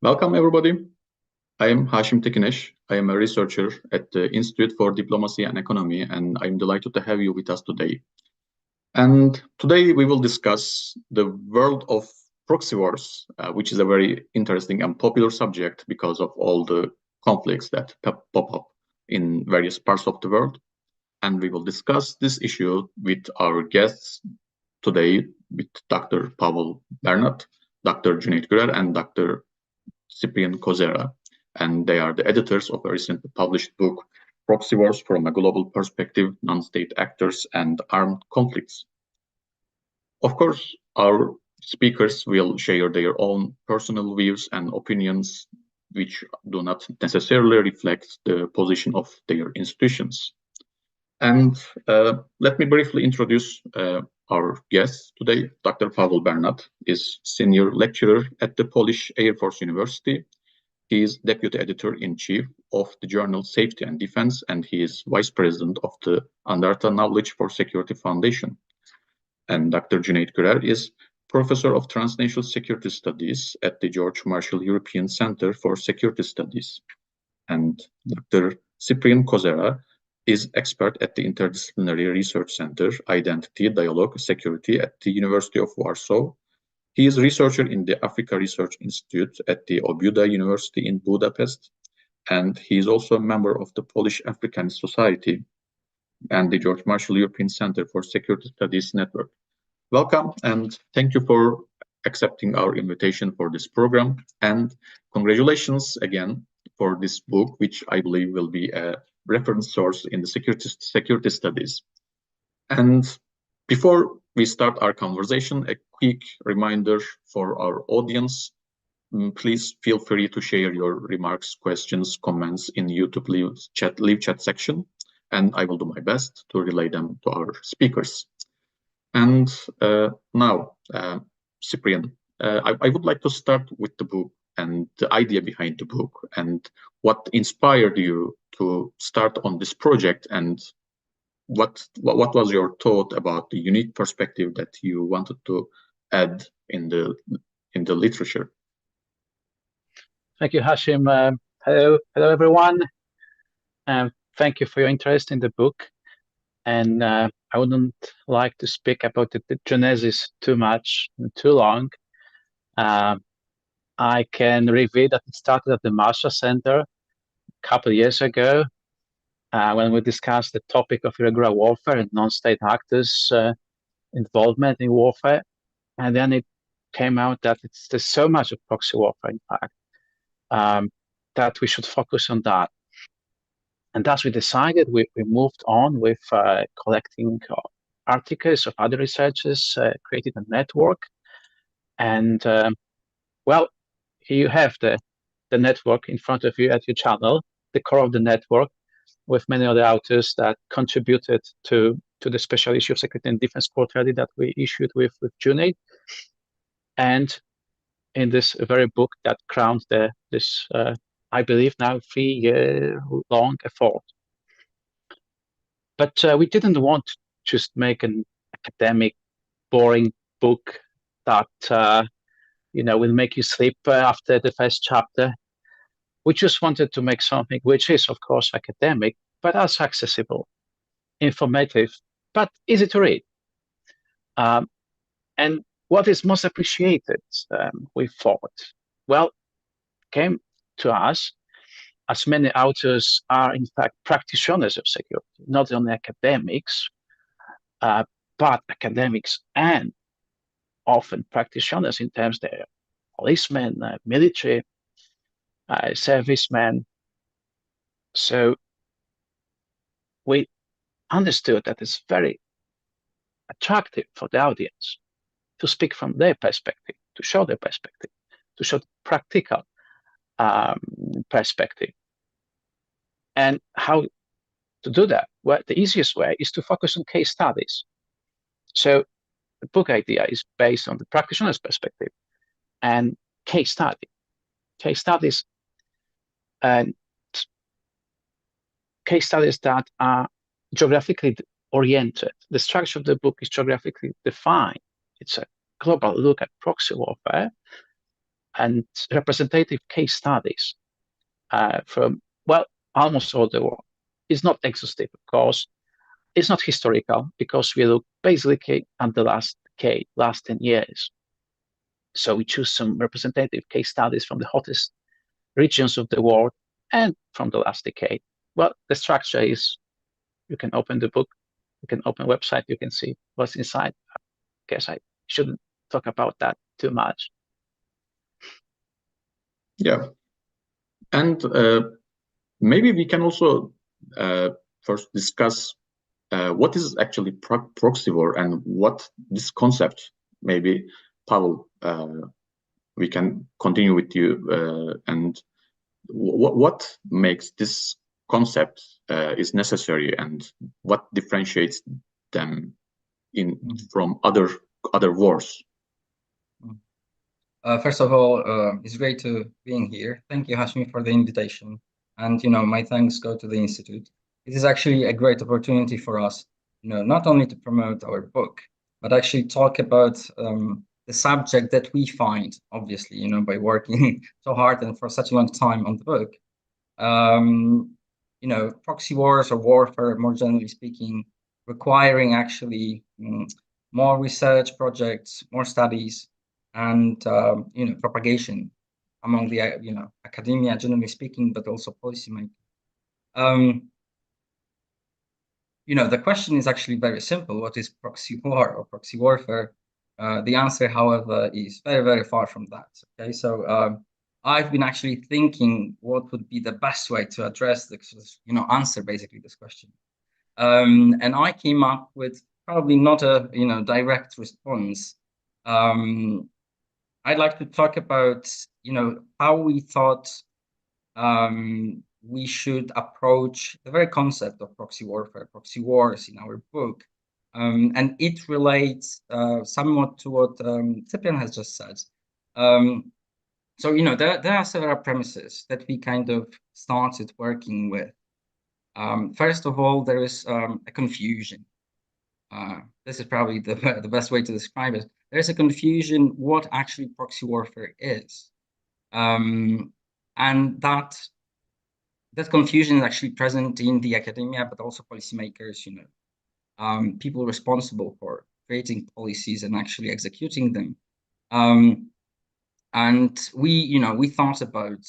Welcome, everybody. I am Hashim Tekinesh. I am a researcher at the Institute for Diplomacy and Economy, and I'm delighted to have you with us today. And today we will discuss the world of proxy wars, which is a very interesting and popular subject because of all the conflicts that pop up in various parts of the world. And we will discuss this issue with our guests today, with Dr. Pawel Bernat, Dr. Cüneyt Gürer, and Dr. Cyprian Kozera, and they are the editors of a recently published book, Proxy Wars from a Global Perspective, Non-State Actors and Armed Conflicts. Of course, our speakers will share their own personal views and opinions, which do not necessarily reflect the position of their institutions. And let me briefly introduce our guest today. Dr. Pawel Bernat is senior lecturer at the Polish Air Force University. He is deputy editor-in-chief of the journal Safety and Defense, and he is vice president of the Andarta Knowledge for Security Foundation. And Dr. Cüneyt Gürer is professor of transnational security studies at the George Marshall European Center for Security Studies. And Dr. Cyprian Kozera is expert at the Interdisciplinary Research Center, Identity, Dialogue, Security at the University of Warsaw. He is researcher in the Africa Research Institute at the Obuda University in Budapest, and he is also a member of the Polish African Society and the George Marshall European Center for Security Studies Network. Welcome, and thank you for accepting our invitation for this program, and congratulations again for this book, which I believe will be a reference source in the security studies. And before we start our conversation, a quick reminder for our audience. Please feel free to share your remarks, questions, comments in YouTube live chat section, and I will do my best to relay them to our speakers. And now, Cyprian, I would like to start with the book and the idea behind the book and what inspired you to start on this project, and what was your thought about the unique perspective that you wanted to add in the literature? Thank you, Hashim. Hello everyone. Thank you for your interest in the book. And I wouldn't like to speak about the genesis too much and too long. I can reveal that it started at the Marshall Center a couple of years ago when we discussed the topic of irregular warfare and non-state actors' involvement in warfare. And then it came out that there's so much of proxy warfare, in fact, that we should focus on that. And thus we decided, we moved on with collecting articles of other researchers, created a network. And well, here you have the network in front of you at your channel, the core of the network, with many other authors that contributed to the special issue of Security and Defense Quarterly that we issued with Cüneyt. And in this very book that crowns this I believe now 3-year-long effort. But we didn't want to just make an academic, boring book that will make you sleep after the first chapter. We just wanted to make something which is, of course, academic, but also accessible, informative, but easy to read. And what is most appreciated, we thought, well, came to us, as many authors are, in fact, practitioners of security, not only academics, but academics and often practitioners in terms they're policemen, military, servicemen. So we understood that it's very attractive for the audience to speak from their perspective, to show their perspective, to show practical perspective. And how to do that? Well, the easiest way is to focus on case studies. So the book idea is based on the practitioner's perspective and case studies, and case studies that are geographically oriented. The structure of the book is geographically defined. It's a global look at proxy warfare, and representative case studies from, well, almost all the world. It's not exhaustive, of course. It's not historical because we look basically at the last decade, last 10 years. So we choose some representative case studies from the hottest regions of the world and from the last decade. Well, the structure is you can open the book, you can open website, you can see what's inside. I guess I shouldn't talk about that too much. Yeah. And maybe we can also first discuss what is actually proxy war and what this concept, maybe Pawel, we can continue with you and what makes this concept is necessary and what differentiates them from other wars? First of all, it's great to being here. Thank you, Hashmi, for the invitation. And, my thanks go to the Institute. It is actually a great opportunity for us, not only to promote our book, but actually talk about the subject that we find, obviously, by working so hard and for such a long time on the book. Proxy wars or warfare, more generally speaking, requiring actually more research projects, more studies, and propagation among the academia, generally speaking, but also policymakers. The question is actually very simple: what is proxy war or proxy warfare? The answer, however, is very, very far from that. Okay, so I've been actually thinking what would be the best way to address this, answer basically this question, and I came up with probably not a direct response. I'd like to talk about, how we thought we should approach the very concept of proxy warfare, proxy wars in our book. And it relates somewhat to what Cyprian has just said. So, there are several premises that we kind of started working with. First of all, there is a confusion. This is probably the best way to describe it. There's a confusion what actually proxy warfare is. And that confusion is actually present in the academia, but also policymakers, people responsible for creating policies and actually executing them. And we thought about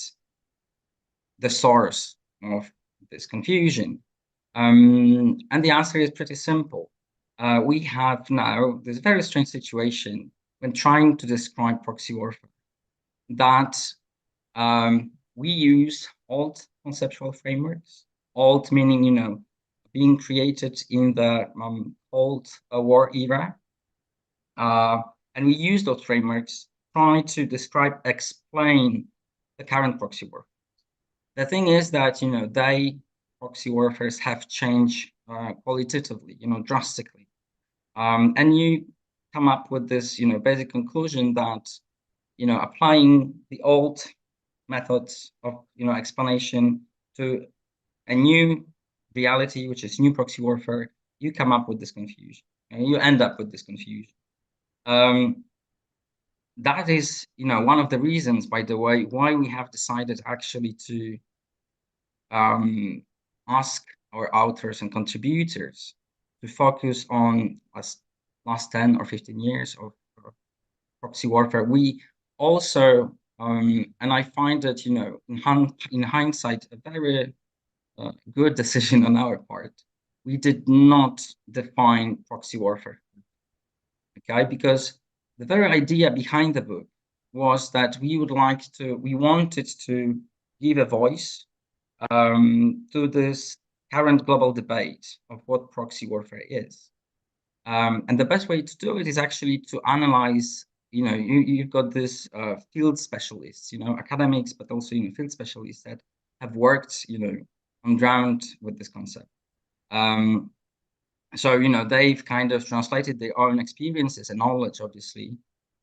the source of this confusion. And the answer is pretty simple. We have now this very strange situation when trying to describe proxy warfare that we use old conceptual frameworks, old meaning, being created in the Cold War era. And we use those frameworks, try to describe, explain the current proxy warfare. The thing is that, proxy warfares have changed qualitatively, drastically. And you come up with this, basic conclusion that, applying the old methods of, explanation to a new reality, which is new proxy warfare, you come up with this confusion, and you end up with this confusion. That is, one of the reasons, by the way, why we have decided actually to ask our authors and contributors to focus on last 10 or 15 years of proxy warfare. We also, and I find that, in hindsight, a very good decision on our part. We did not define proxy warfare, okay? Because the very idea behind the book was that we wanted to give a voice to this current global debate of what proxy warfare is. And the best way to do it is actually to analyze, you've got this field specialists, academics, but also, field specialists that have worked, on ground with this concept. So, they've kind of translated their own experiences and knowledge, obviously,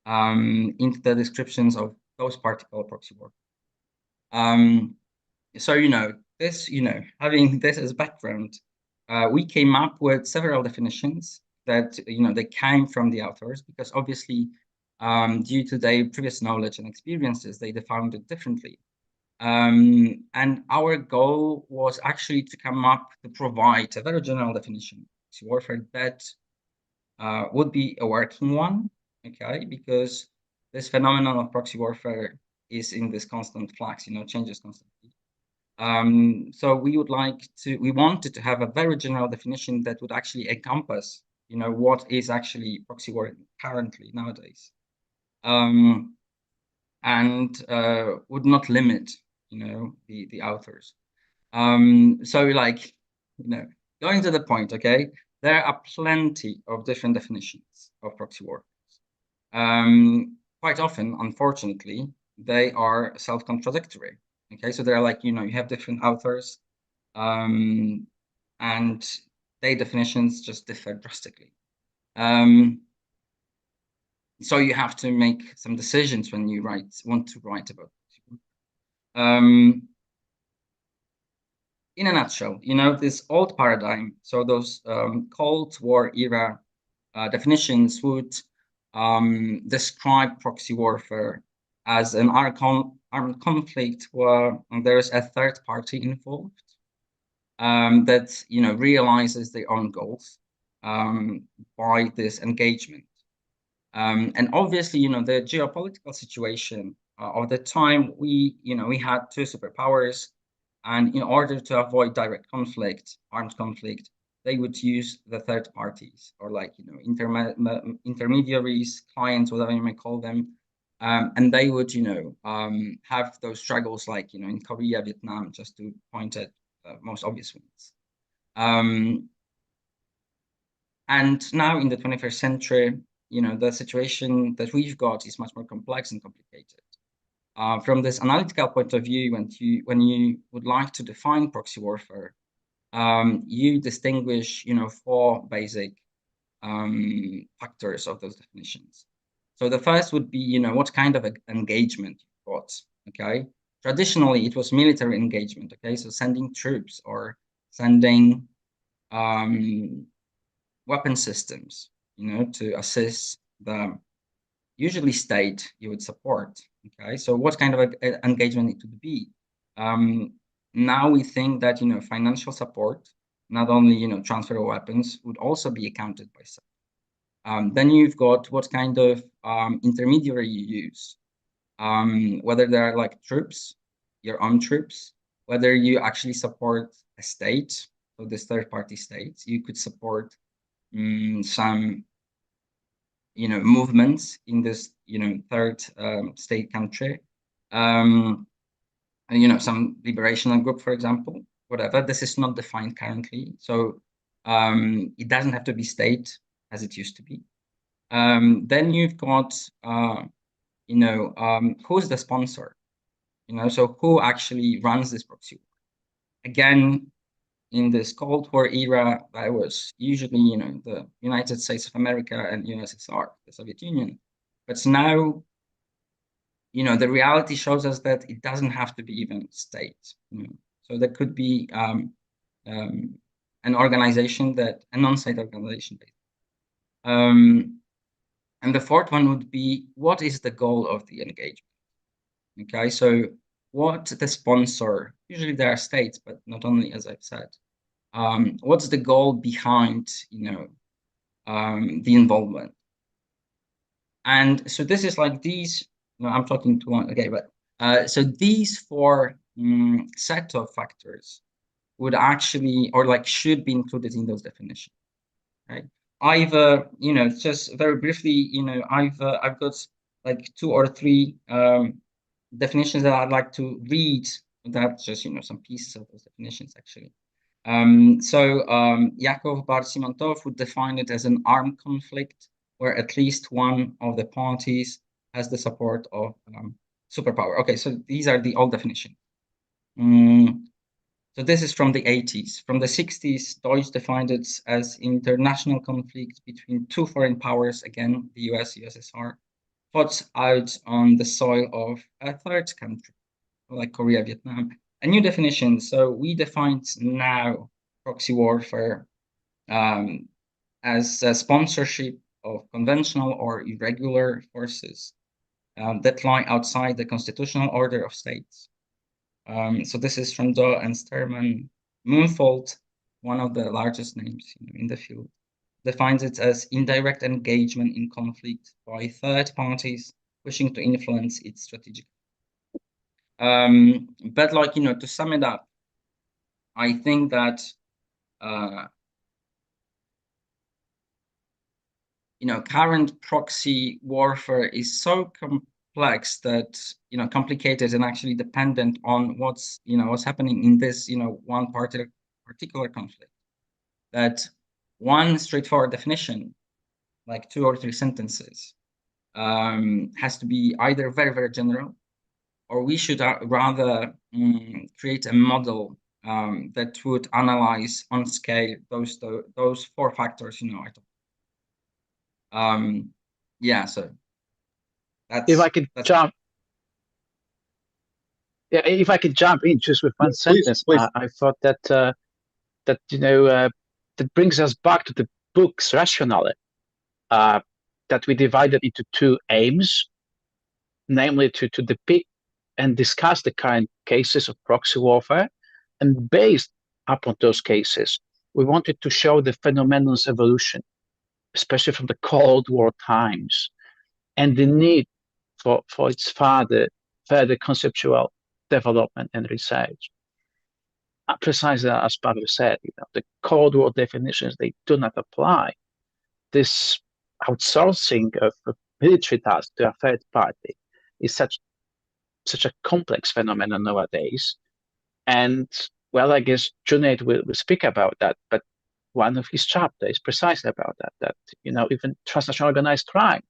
into the descriptions of those particular proxy warfare. So, this, having this as background, we came up with several definitions that, they came from the authors, because obviously due to their previous knowledge and experiences, they defined it differently. And our goal was actually to come up to provide a very general definition to warfare that would be a working one, okay? Because this phenomenon of proxy warfare is in this constant flux, changes constantly. So we wanted to have a very general definition that would actually encompass, what is actually proxy war currently nowadays, and would not limit, the authors. So like, going to the point, okay, there are plenty of different definitions of proxy war. Quite often, unfortunately, they are self-contradictory. Okay, so they're like, you have different authors, and their definitions just differ drastically. So you have to make some decisions when you want to write about it. In a nutshell, this old paradigm, so those Cold War era definitions would describe proxy warfare as an armed conflict where there is a third party involved that realizes their own goals by this engagement. And obviously, the geopolitical situation of the time, we had two superpowers, and in order to avoid direct conflict, armed conflict, they would use the third parties, or like intermediaries, clients, whatever you may call them, and they would have those struggles like in Korea, Vietnam, just to point at most obvious ones. And now in the 21st century, the situation that we've got is much more complex and complicated. From this analytical point of view, when you would like to define proxy warfare, you distinguish, 4 basic factors of those definitions. So the first would be, what kind of engagement you've got, okay? Traditionally, it was military engagement, okay? So sending troops or sending weapon systems, to assist the usually state you would support, okay? So what kind of engagement it would be? Now we think that, financial support, not only, transfer of weapons, would also be accounted by some. Then you've got what kind of intermediary you use, whether they're like troops, your own troops, whether you actually support a state, so this third-party states, you could support some, movements in this, third state country, some liberational group, for example, whatever. This is not defined currently, so it doesn't have to be state as it used to be. Then you've got, who's the sponsor? So who actually runs this proxy war? Again, in this Cold War era, that was usually, the United States of America and USSR, the Soviet Union. But now, the reality shows us that it doesn't have to be even state. So there could be an organization a non-state organization. And the fourth one would be, what is the goal of the engagement? Okay, so what the sponsor, usually there are states, but not only, as I've said, what's the goal behind, the involvement? And so this is like these, I'm talking to one, okay, but so these 4 set of factors would actually, or like should be included in those definitions, right? I've, just very briefly, I've got like 2 or 3 definitions that I'd like to read. That's just, some pieces of those definitions, actually. Yakov Bar-Simontov would define it as an armed conflict where at least one of the parties has the support of superpower. Okay, so these are the old definitions. So this is from the 80s. From the 60s, Deutsch defined it as international conflict between 2 foreign powers, again, the US, USSR, fought out on the soil of a third country, like Korea, Vietnam. A new definition. So we defined now proxy warfare as a sponsorship of conventional or irregular forces that lie outside the constitutional order of states. So this is from Doe and Sterman. Moonfold, one of the largest names in the field, defines it as indirect engagement in conflict by third parties wishing to influence its strategic. But like, to sum it up, I think that current proxy warfare is so complex that complicated and actually dependent on what's happening in this one particular conflict, that one straightforward definition, like 2 or 3 sentences, has to be either very, very general, or we should rather create a model that would analyze on scale those 4 factors I talked. Yeah, so that's, if I could jump, yeah, if I could jump in just with one sentence, please. I thought that that brings us back to the book's rationale, that we divided into 2 aims, namely to depict and discuss the current cases of proxy warfare, and based upon those cases, we wanted to show the phenomenon's evolution, especially from the Cold War times, and the need for its further conceptual development and research. Precisely as Pavel said, the Cold War definitions, they do not apply. This outsourcing of military tasks to a third party is such a complex phenomenon nowadays. And well, I guess Cüneyt will speak about that, but one of his chapters is precisely about that even transnational organized crime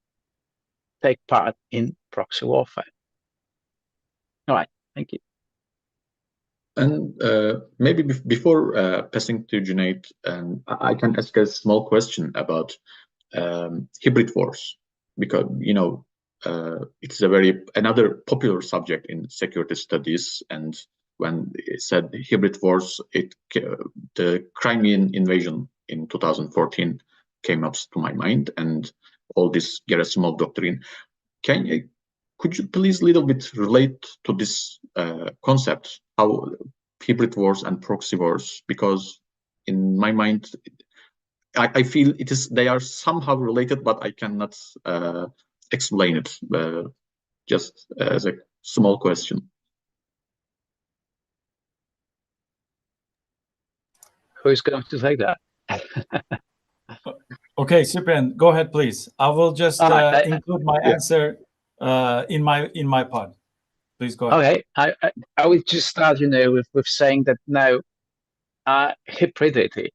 take part in proxy warfare. All right, thank you. And maybe before passing to Cüneyt, I can ask a small question about hybrid wars, because it's another popular subject in security studies. And when it said hybrid wars, the Crimean invasion in 2014 came up to my mind, and all this Gerasimov doctrine. Could you please a little bit relate to this concept, how hybrid wars and proxy wars? Because in my mind, I feel they are somehow related, but I cannot explain it. Just as a small question. Who is going to take that? Okay, Cyprian, go ahead, please. I will just include my answer in my part. Please go ahead. Okay, I will just start, with saying that now hybridity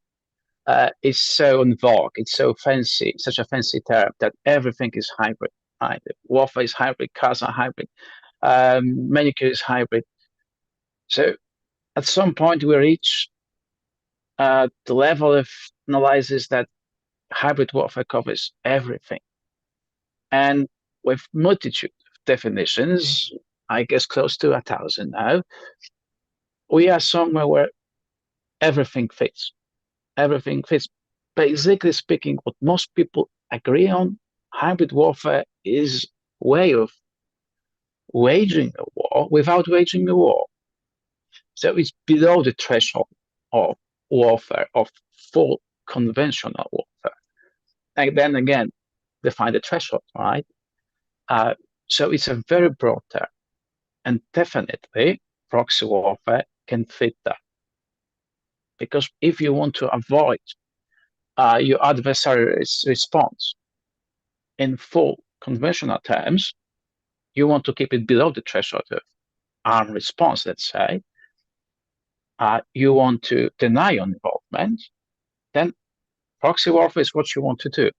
is so in vogue. It's so fancy, such a fancy term, that everything is hybrid. Right? Warfare is hybrid, cars are hybrid, manicure is hybrid. So at some point we reach the level of analysis that hybrid warfare covers everything. And with multitude of definitions, I guess close to 1,000 now, we are somewhere where everything fits. Everything fits. Basically speaking, what most people agree on, hybrid warfare is a way of waging a war without waging a war. So it's below the threshold of warfare, of full conventional warfare. And then again, define the threshold, right? So it's a very broad term. And definitely, proxy warfare can fit that. Because if you want to avoid your adversary's response in full conventional terms, you want to keep it below the threshold of armed response, let's say. You want to deny your involvement, then proxy warfare is what you want to do.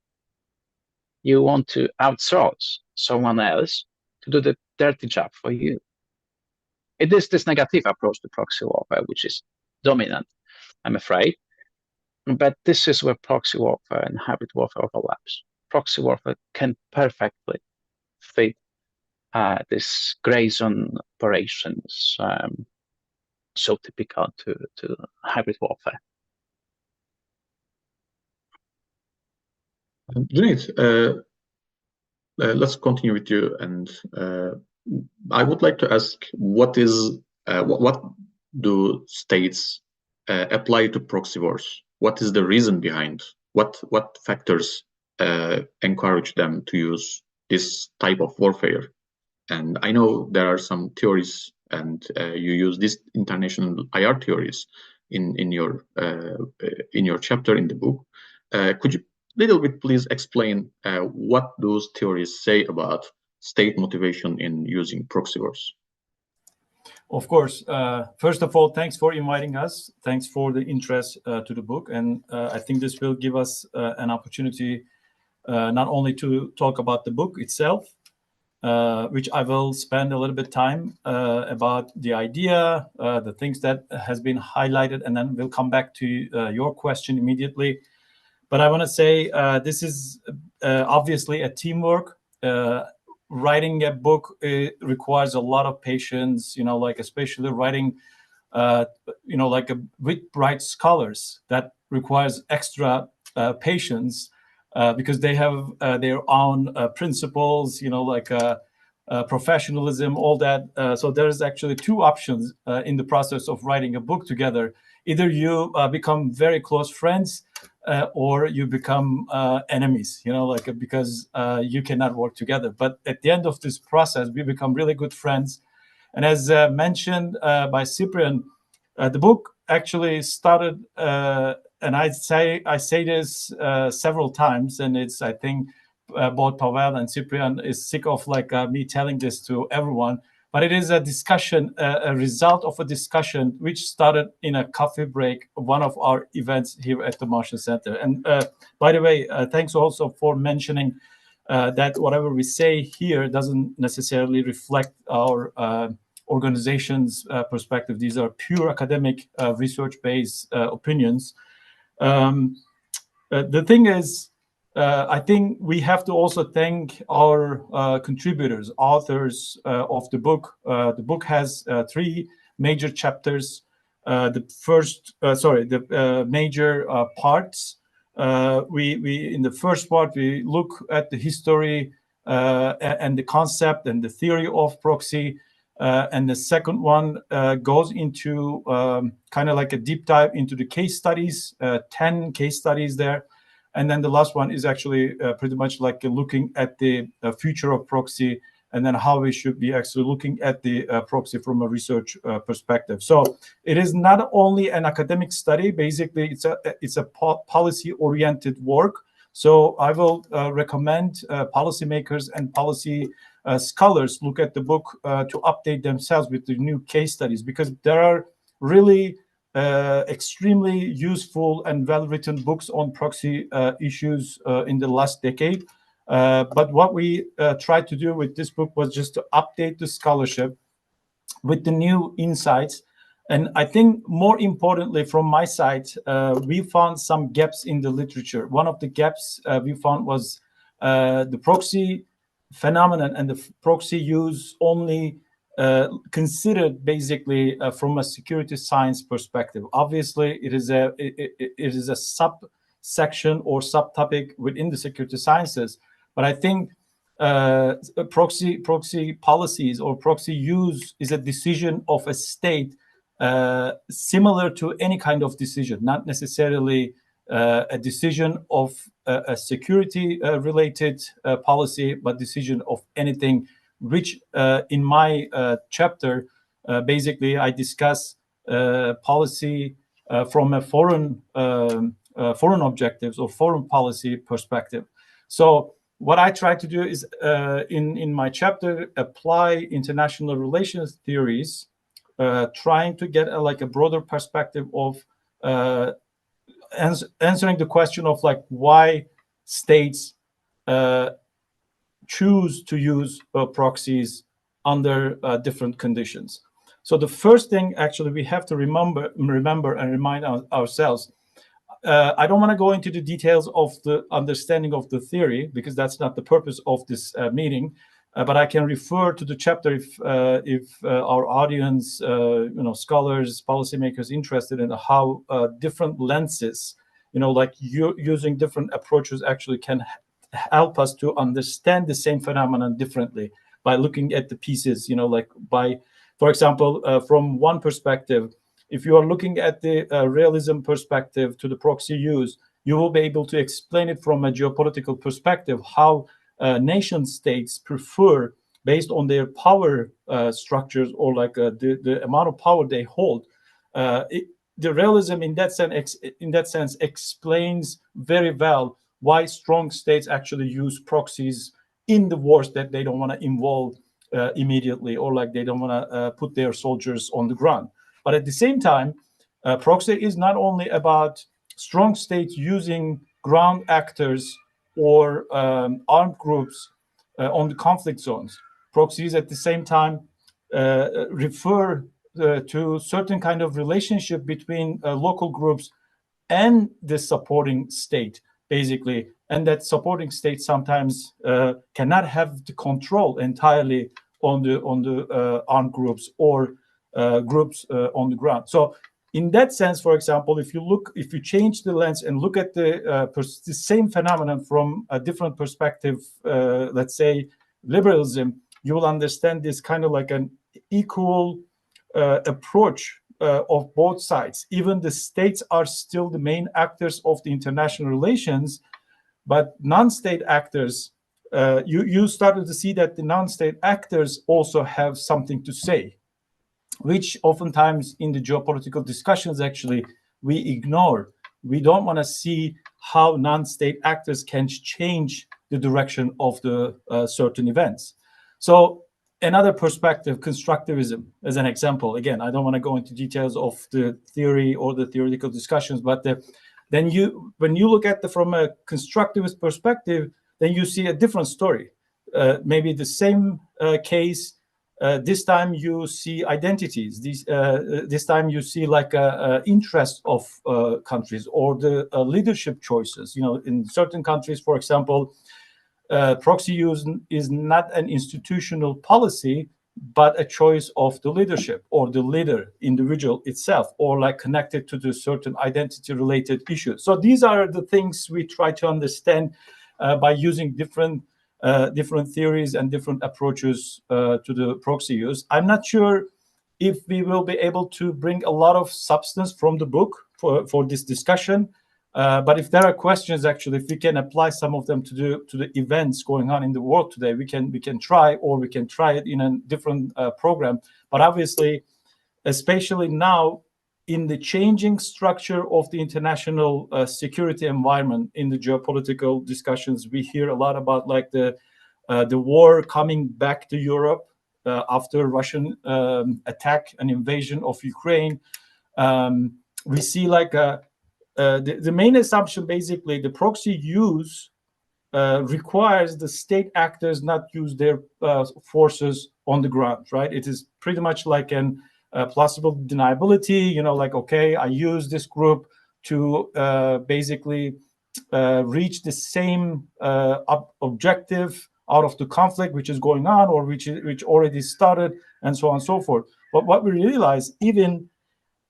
You want to outsource someone else to do the dirty job for you. It is this negative approach to proxy warfare which is dominant, I'm afraid. But this is where proxy warfare and hybrid warfare overlaps. Proxy warfare can perfectly fit this gray zone operations, so typical to hybrid warfare. Cüneyt, let's continue with you, and I would like to ask, what do states apply to proxy wars? What is the reason behind? What factors encourage them to use this type of warfare? And I know there are some theories, and you use these international IR theories in your chapter in the book. Could you little bit please explain what those theories say about state motivation in using proxy wars? Of course. First of all, thanks for inviting us. Thanks for the interest to the book. And I think this will give us an opportunity not only to talk about the book itself, which I will spend a little bit time about the idea, the things that has been highlighted, and then we'll come back to your question immediately. But I want to say this is obviously a teamwork. Writing a book requires a lot of patience, like especially writing, like with bright scholars, that requires extra patience because they have their own principles, like professionalism, all that. So there's actually two options in the process of writing a book together. Either you become very close friends or you become enemies, because you cannot work together. But at the end of this process, we become really good friends. And as mentioned by Cyprian, the book actually started, and I say this several times, and it's, I think, both Pawel and Cyprian is sick of me telling this to everyone. But it is a discussion, a result of a discussion which started in a coffee break, one of our events here at the Marshall Center. And by the way, thanks also for mentioning that whatever we say here doesn't necessarily reflect our organization's perspective. These are pure academic, research-based opinions. The thing is, I think we have to also thank our contributors, authors of the book. The book has three major chapters. The major parts. We in the first part we look at the history and the concept and the theory of proxy, and the second one goes into kind of like a deep dive into the case studies, 10 case studies there. And then the last one is actually pretty much like looking at the future of proxy, and then how we should be actually looking at the proxy from a research perspective. So it is not only an academic study. Basically, it's a policy-oriented work. So I will recommend policymakers and policy scholars look at the book to update themselves with the new case studies, because there are really extremely useful and well-written books on proxy issues in the last decade. But what we tried to do with this book was just to update the scholarship with the new insights. And I think more importantly, from my side, we found some gaps in the literature. One of the gaps we found was the proxy phenomenon and the proxy use only considered basically from a security science perspective. Obviously, it is a subsection or subtopic within the security sciences. But I think proxy policies or proxy use is a decision of a state similar to any kind of decision, not necessarily a decision of a security related policy, but decision of anything, which in my chapter, basically I discuss policy from a foreign objectives or foreign policy perspective. So what I try to do is in my chapter apply international relations theories, trying to get a broader perspective of answering the question of why states choose to use proxies under different conditions. So the first thing actually we have to remember and remind ourselves. I don't want to go into the details of the understanding of the theory, because that's not the purpose of this meeting. But I can refer to the chapter if our audience, scholars, policymakers interested in how different lenses like using different approaches actually can help us to understand the same phenomenon differently by looking at the pieces, like for example, from one perspective, if you are looking at the realism perspective to the proxy use, you will be able to explain it from a geopolitical perspective, how nation states prefer, based on their power structures or like the amount of power they hold. The realism in that sense explains very well why strong states actually use proxies in the wars that they don't want to involve immediately, or like they don't want to put their soldiers on the ground. But at the same time, proxy is not only about strong states using ground actors or armed groups on the conflict zones. Proxies at the same time refer to certain kind of relationship between local groups and the supporting state, basically. And that supporting state sometimes cannot have the control entirely on the armed groups or groups on the ground. So in that sense, for example, if you change the lens and look at the same phenomenon from a different perspective, let's say liberalism, you will understand this kind of like an equal approach of both sides. Even the states are still the main actors of the international relations, but non-state actors, you started to see that the non-state actors also have something to say, which oftentimes in the geopolitical discussions, actually, we ignore. We don't want to see how non-state actors can change the direction of the certain events. So another perspective, constructivism, as an example. Again, I don't want to go into details of the theory or the theoretical discussions, but when you look at from a constructivist perspective, then you see a different story. Maybe the same case. This time you see identities. This time you see like interest of countries or the leadership choices. In certain countries, for example, proxy use is not an institutional policy, but a choice of the leadership or the leader individual itself, or like connected to the certain identity-related issues. So these are the things we try to understand by using different theories and different approaches to the proxy use. I'm not sure if we will be able to bring a lot of substance from the book for this discussion. But if there are questions, actually, if we can apply some of them to the events going on in the world today, we can try, or we can try it in a different program. But obviously, especially now, in the changing structure of the international security environment, in the geopolitical discussions, we hear a lot about like the war coming back to Europe after Russian attack and invasion of Ukraine. We see like the main assumption, basically, the proxy use requires the state actors not use their forces on the ground, right? It is pretty much like an plausible deniability, like, okay, I use this group to basically reach the same objective out of the conflict which is going on, or which already started, and so on and so forth. But what we realize, even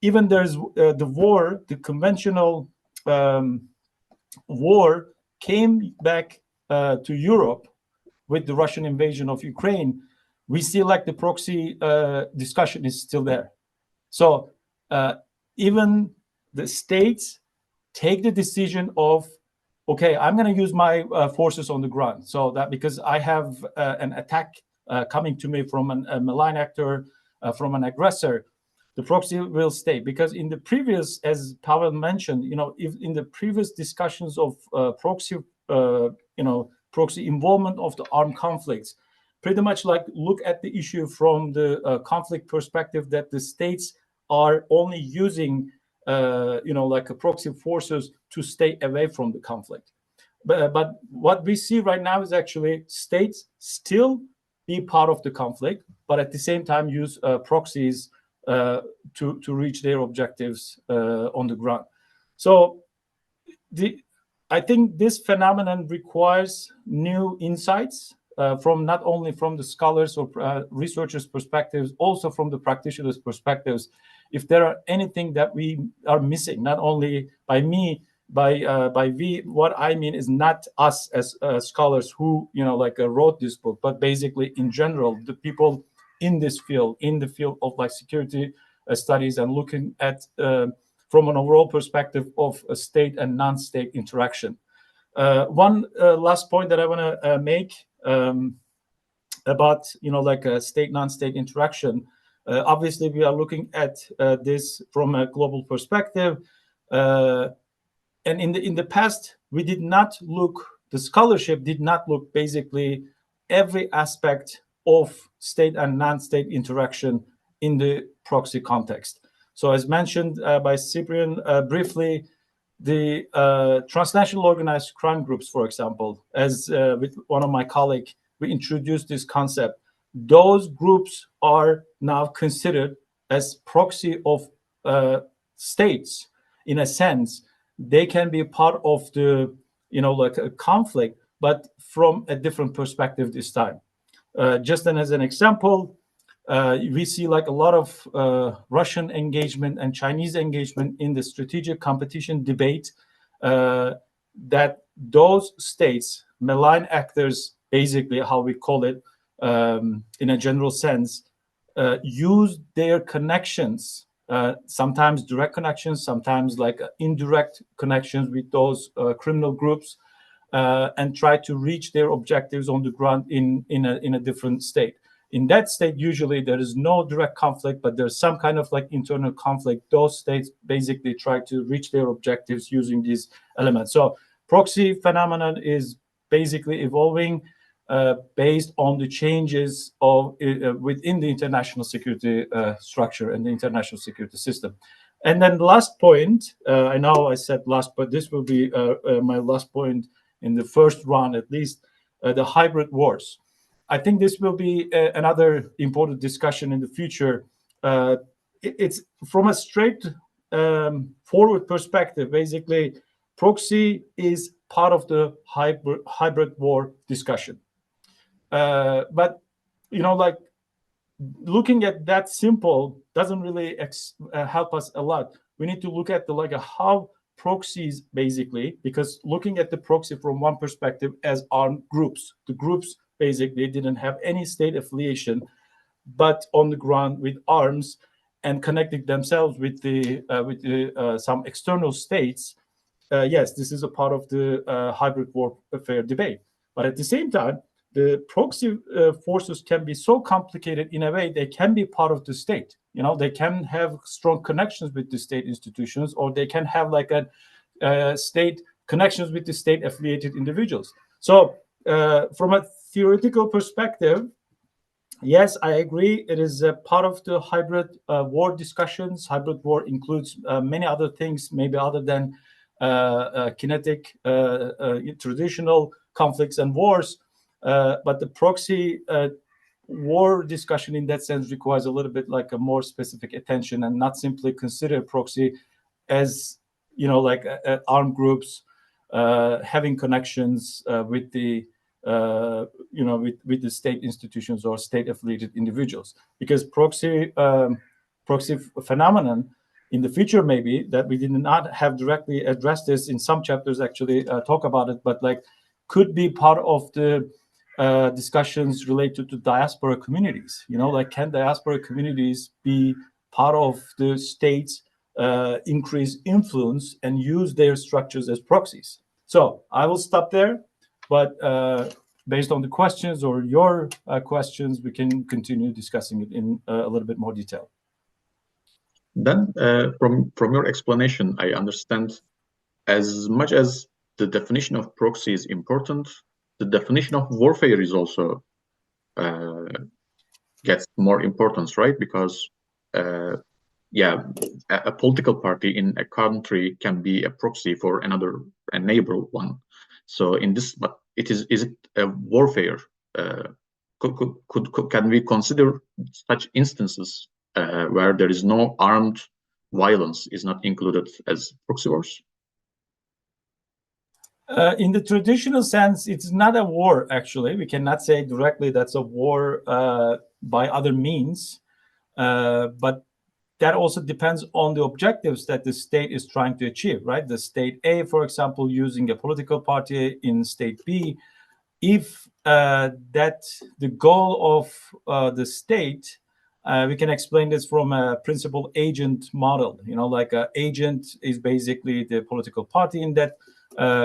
there's the war, the conventional war came back to Europe with the Russian invasion of Ukraine. We see like the proxy discussion is still there. So even the states take the decision of, okay, I'm going to use my forces on the ground. So that because I have an attack coming to me from a malign actor, from an aggressor, the proxy will stay. Because in the previous, as Pawel mentioned, if in the previous discussions of proxy involvement of the armed conflicts, pretty much like look at the issue from the conflict perspective, that the states are only using, like a proxy forces to stay away from the conflict. But what we see right now is actually states still be part of the conflict, but at the same time use proxies to reach their objectives on the ground. So I think this phenomenon requires new insights from not only from the scholars or researchers' perspectives, also from the practitioners' perspectives. If there are anything that we are missing, not only by me by we, what I mean is not us as scholars who wrote this book, but basically in general the people in this field, in the field of like security studies, and looking at from an overall perspective of a state and non-state interaction. One last point that I want to make about a state non-state interaction. Obviously, we are looking at this from a global perspective, and in the past, we did not look. The scholarship did not look basically every aspect of state and non-state interaction in the proxy context. So, as mentioned by Cyprian briefly, the transnational organized crime groups, for example, as with one of my colleagues, we introduced this concept. Those groups are now considered as proxy of states. In a sense, they can be part of the, like a conflict, but from a different perspective this time. Just as an example, we see like a lot of Russian engagement and Chinese engagement in the strategic competition debate, that those states, malign actors, basically how we call it in a general sense, use their connections, sometimes direct connections, sometimes like indirect connections with those criminal groups, and try to reach their objectives on the ground in a different state. In that state, usually there is no direct conflict, but there's some kind of like internal conflict. Those states basically try to reach their objectives using these elements. So proxy phenomenon is basically evolving based on the changes of within the international security structure and the international security system. And then the last point, I know I said last, but this will be my last point in the first round at least, the hybrid wars. I think this will be another important discussion in the future. It's from a straight forward perspective, basically, proxy is part of the hybrid war discussion. But, like looking at that simple doesn't really help us a lot. We need to look at the how proxies basically, because looking at the proxy from one perspective as armed groups, the groups basically didn't have any state affiliation, but on the ground with arms and connecting themselves with some external states. Yes, this is a part of the hybrid warfare debate. But at the same time, the proxy forces can be so complicated in a way they can be part of the state. They can have strong connections with the state institutions, or they can have like a state connections with the state affiliated individuals. So from a theoretical perspective, yes, I agree. It is a part of the hybrid war discussions. Hybrid war includes many other things, maybe other than kinetic traditional conflicts and wars. But the proxy war discussion in that sense requires a little bit like a more specific attention, and not simply consider proxy as, like armed groups having connections with the with the state institutions or state affiliated individuals, because proxy phenomenon in the future, maybe that we did not have directly addressed this in some chapters, actually talk about it, but like could be part of the discussions related to diaspora communities. Like can diaspora communities be part of the state's increased influence and use their structures as proxies? So I will stop there, but based on the questions or your questions, we can continue discussing it in a little bit more detail. Then from your explanation, I understand as much as the definition of proxy is important, the definition of warfare is also gets more importance, right? Because a political party in a country can be a proxy for a neighbor one. So in this, but is it a warfare? Can we consider such instances where there is no armed violence is not included as proxy wars? In the traditional sense, it's not a war, actually. We cannot say directly that's a war by other means. But that also depends on the objectives that the state is trying to achieve, right? The state A, for example, using a political party in state B, if that the goal of the state, we can explain this from a principal agent model. You know, like an agent is basically the political party in that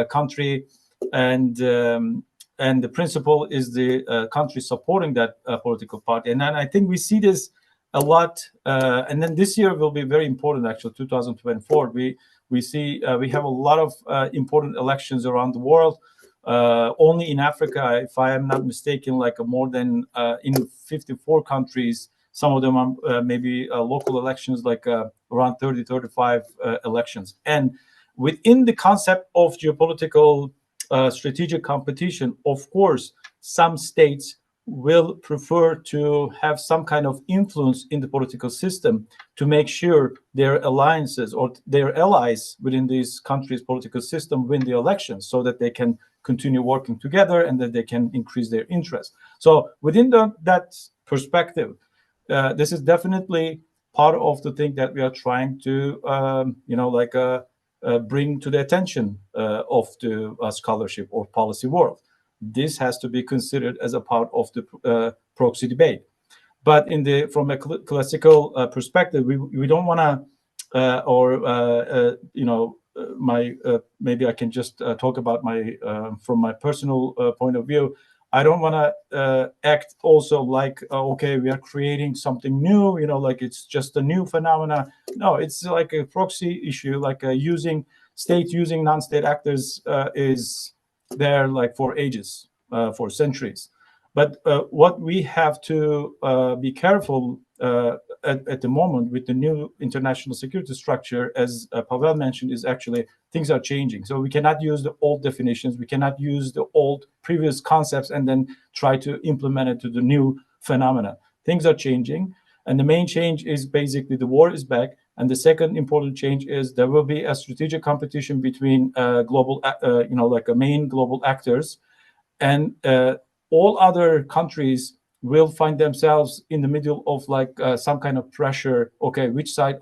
country, and the principal is the country supporting that political party. And then I think we see this a lot. And then this year will be very important, actually, 2024. We see we have a lot of important elections around the world. Only in Africa, if I am not mistaken, like more than in 54 countries, some of them are maybe local elections, like around 30, 35 elections. And within the concept of geopolitical strategic competition, of course, some states will prefer to have some kind of influence in the political system to make sure their alliances or their allies within these countries' political system win the elections, so that they can continue working together and that they can increase their interest. So within that perspective, this is definitely part of the thing that we are trying to, bring to the attention of the scholarship or policy world. This has to be considered as a part of the proxy debate. But from a classical perspective, we don't want to, maybe I can just talk about from my personal point of view. I don't want to act also like, okay, we are creating something new, like it's just a new phenomena. No, it's like a proxy issue, like using non-state actors is there like for ages, for centuries. But what we have to be careful at the moment with the new international security structure, as Pawel mentioned, is actually things are changing. So we cannot use the old definitions. We cannot use the old previous concepts and then try to implement it to the new phenomena. Things are changing. And the main change is basically the war is back. And the second important change is there will be a strategic competition between main global actors, and all other countries will find themselves in the middle of some kind of pressure. Okay, which sides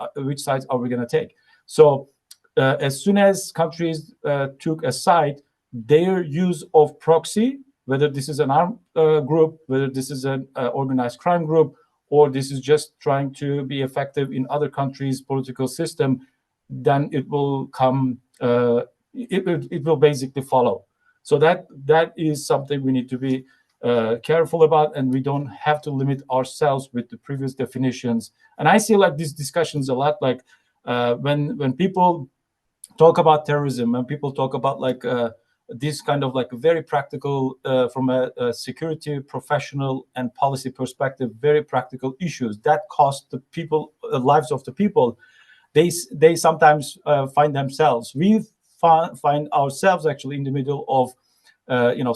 are we going to take? So as soon as countries took a side, their use of proxy, whether this is an armed group, whether this is an organized crime group, or this is just trying to be effective in other countries' political system, then it will come. It will basically follow. So that is something we need to be careful about, and we don't have to limit ourselves with the previous definitions. And I see like these discussions a lot, like when people talk about terrorism, and people talk about this kind of like very practical, from a security professional and policy perspective, very practical issues that cost the people, lives of the people. They sometimes find themselves. We find ourselves actually in the middle of,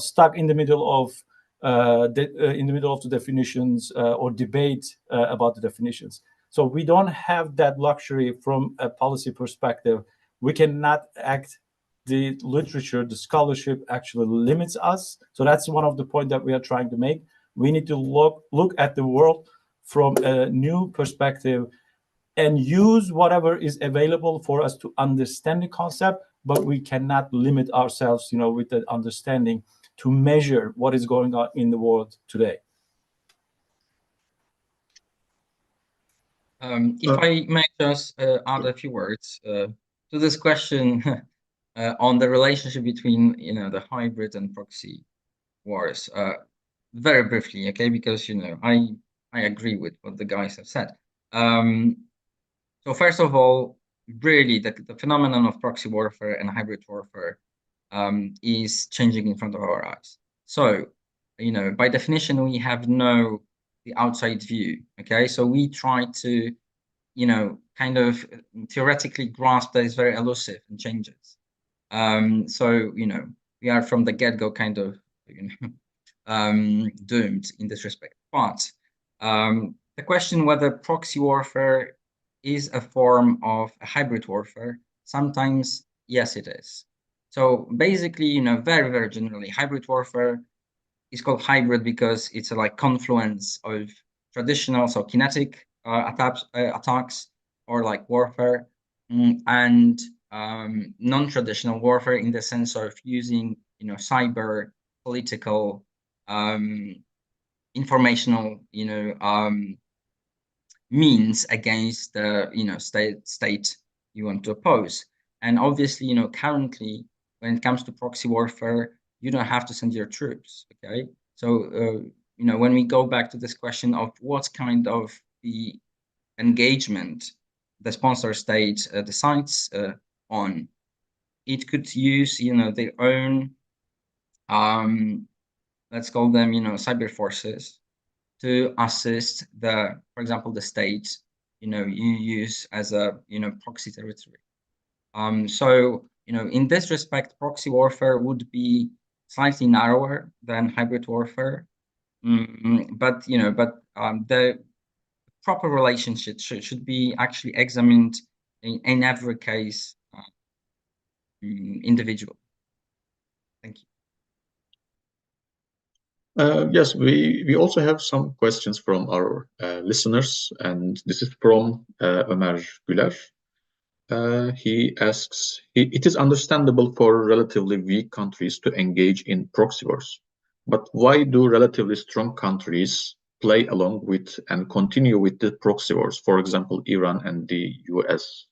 stuck in the middle of the definitions or debate about the definitions. So we don't have that luxury from a policy perspective. We cannot act. The literature, the scholarship actually limits us. So that's one of the points that we are trying to make. We need to look at the world from a new perspective and use whatever is available for us to understand the concept, but we cannot limit ourselves, with that understanding to measure what is going on in the world today. If I may just add a few words to this question on the relationship between, the hybrid and proxy wars, very briefly, okay? Because, I agree with what the guys have said. So first of all, really, the phenomenon of proxy warfare and hybrid warfare is changing in front of our eyes. So, by definition, we have the outside view, okay? So we try to, kind of theoretically grasp that it's very elusive and changes. So, we are from the get-go kind of, doomed in this respect. But the question whether proxy warfare is a form of a hybrid warfare, sometimes, yes, it is. So basically, very, very generally, hybrid warfare is called hybrid because it's a confluence of traditional, so kinetic attacks or like warfare, and non-traditional warfare in the sense of using, cyber, political, informational, means against the state you want to oppose. And obviously, currently, when it comes to proxy warfare, you don't have to send your troops. Okay, so when we go back to this question of what kind of the engagement the sponsor state decides on, it could use their own let's call them cyber forces to assist for example, the state you use as a proxy territory. So in this respect, proxy warfare would be slightly narrower than hybrid warfare, but the proper relationship should be actually examined in every case individual. Thank you. Yes, we also have some questions from our listeners, and this is from Ömer Güler. He asks, it is understandable for relatively weak countries to engage in proxy wars, but why do relatively strong countries play along with and continue with the proxy wars, for example, Iran and the US?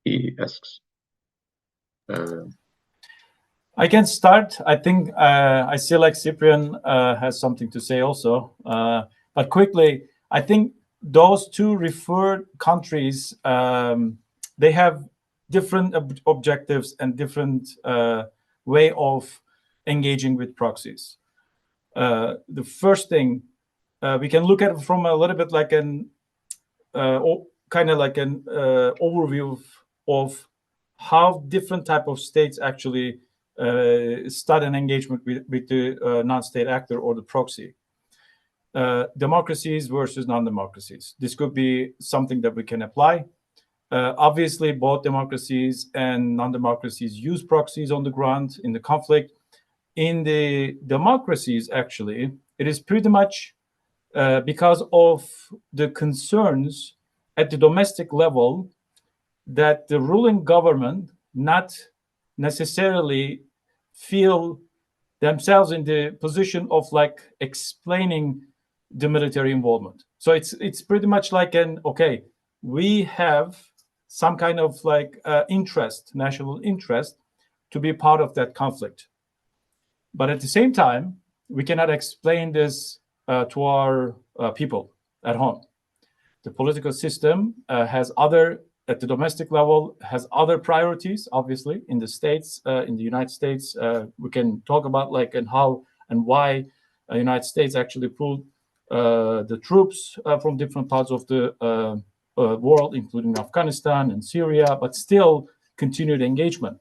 He asks. I can start. I think I see like Cyprian has something to say also. But quickly, I think those two referred countries, they have different objectives and different way of engaging with proxies. The first thing, we can look at it from a little bit like an kind of like an overview of how different type of states actually start an engagement with the non-state actor or the proxy. Democracies versus non-democracies. This could be something that we can apply. Obviously, both democracies and non-democracies use proxies on the ground in the conflict. In the democracies, actually, it is pretty much because of the concerns at the domestic level that the ruling government not necessarily feel themselves in the position of like explaining the military involvement. So it's pretty much like okay, we have some kind of like national interest to be part of that conflict. But at the same time, we cannot explain this to our people at home. The political system has other, at the domestic level, has other priorities, obviously. In the States, in the United States, we can talk about like and how and why the United States actually pulled the troops from different parts of the world, including Afghanistan and Syria, but still continued engagement.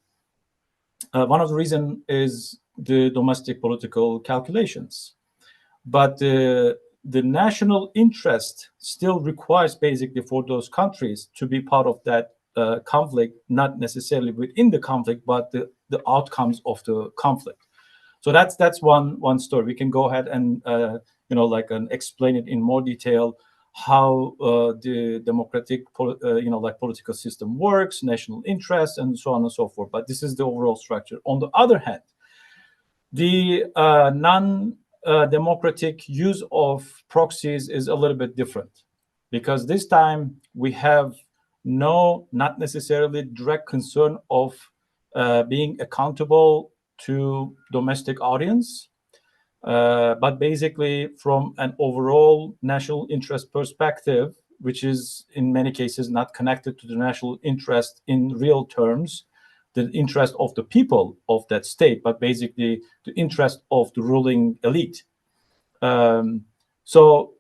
One of the reasons is the domestic political calculations. But the national interest still requires basically for those countries to be part of that conflict, not necessarily within the conflict, but the outcomes of the conflict. So that's one story. We can go ahead and explain it in more detail how the democratic political system works, national interest, and so on and so forth. But this is the overall structure. On the other hand, the non-democratic use of proxies is a little bit different, because this time we have not necessarily direct concern of being accountable to domestic audience, but basically from an overall national interest perspective, which is in many cases not connected to the national interest in real terms, the interest of the people of that state, but basically the interest of the ruling elite. So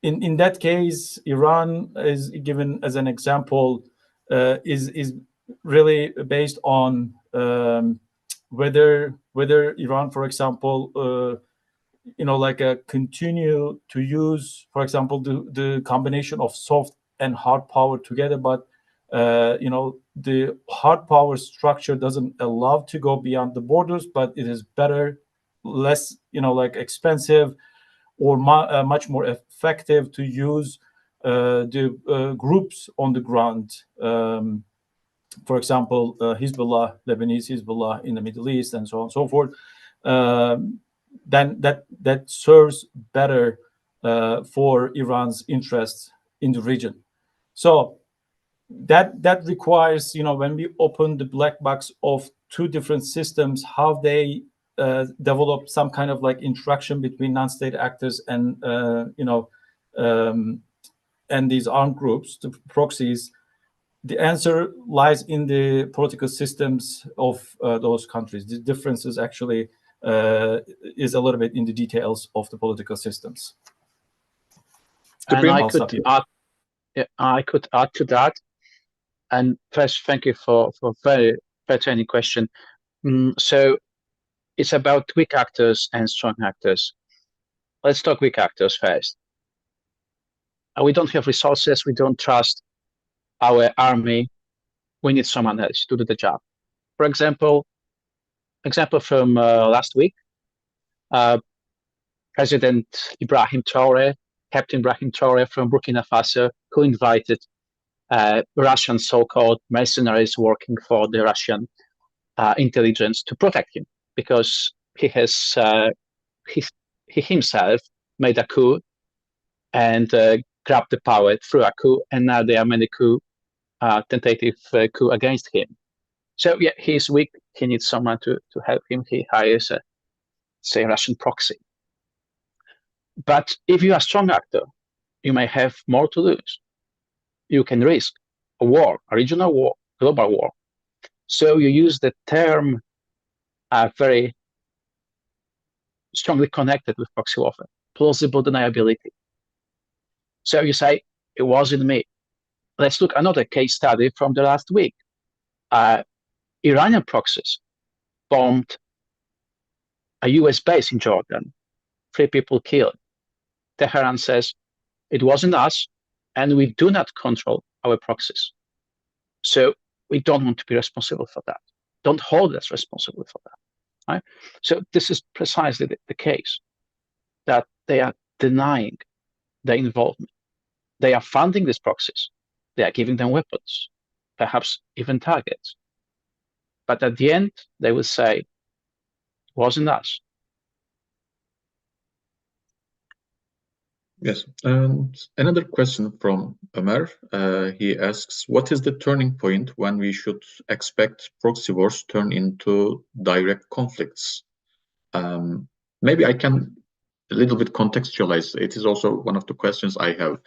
in that case, Iran is given as an example, is really based on whether Iran, for example, continue to use, for example, the combination of soft and hard power together, but the hard power structure doesn't allow to go beyond the borders, but it is better, less expensive, or much more effective to use the groups on the ground. For example, Hezbollah, Lebanese Hezbollah in the Middle East, and so on and so forth. Then that serves better for Iran's interests in the region. So that requires, when we open the black box of two different systems, how they develop some kind of like interaction between non-state actors and and these armed groups, the proxies. The answer lies in the political systems of those countries. The differences actually is a little bit in the details of the political systems. And I could add to that. And first, thank you for very pertinent question. So it's about weak actors and strong actors. Let's talk weak actors first. We don't have resources. We don't trust our army. We need someone else to do the job. For example from last week, President Ibrahim Traore, Captain Ibrahim Traore from Burkina Faso, who invited Russian so-called mercenaries working for the Russian intelligence to protect him, because he has he himself made a coup and grabbed the power through a coup, and now there are many tentative coup against him. So yeah, he's weak. He needs someone to help him. He hires a, say, Russian proxy. But if you are a strong actor, you may have more to lose. You can risk a war, a regional war, global war. So you use the term very strongly connected with proxy warfare, plausible deniability. So you say, it wasn't me. Let's look another case study from the last week. Iranian proxies bombed a US base in Jordan, 3 people killed. Tehran says, it wasn't us, and we do not control our proxies. So we don't want to be responsible for that. Don't hold us responsible for that. Right? So this is precisely the case, that they are denying their involvement. They are funding these proxies. They are giving them weapons, perhaps even targets. But at the end, they will say, it wasn't us. Yes, and another question from Ömer. He asks, what is the turning point when we should expect proxy wars turn into direct conflicts? Maybe I can a little bit contextualize. It is also one of the questions I have.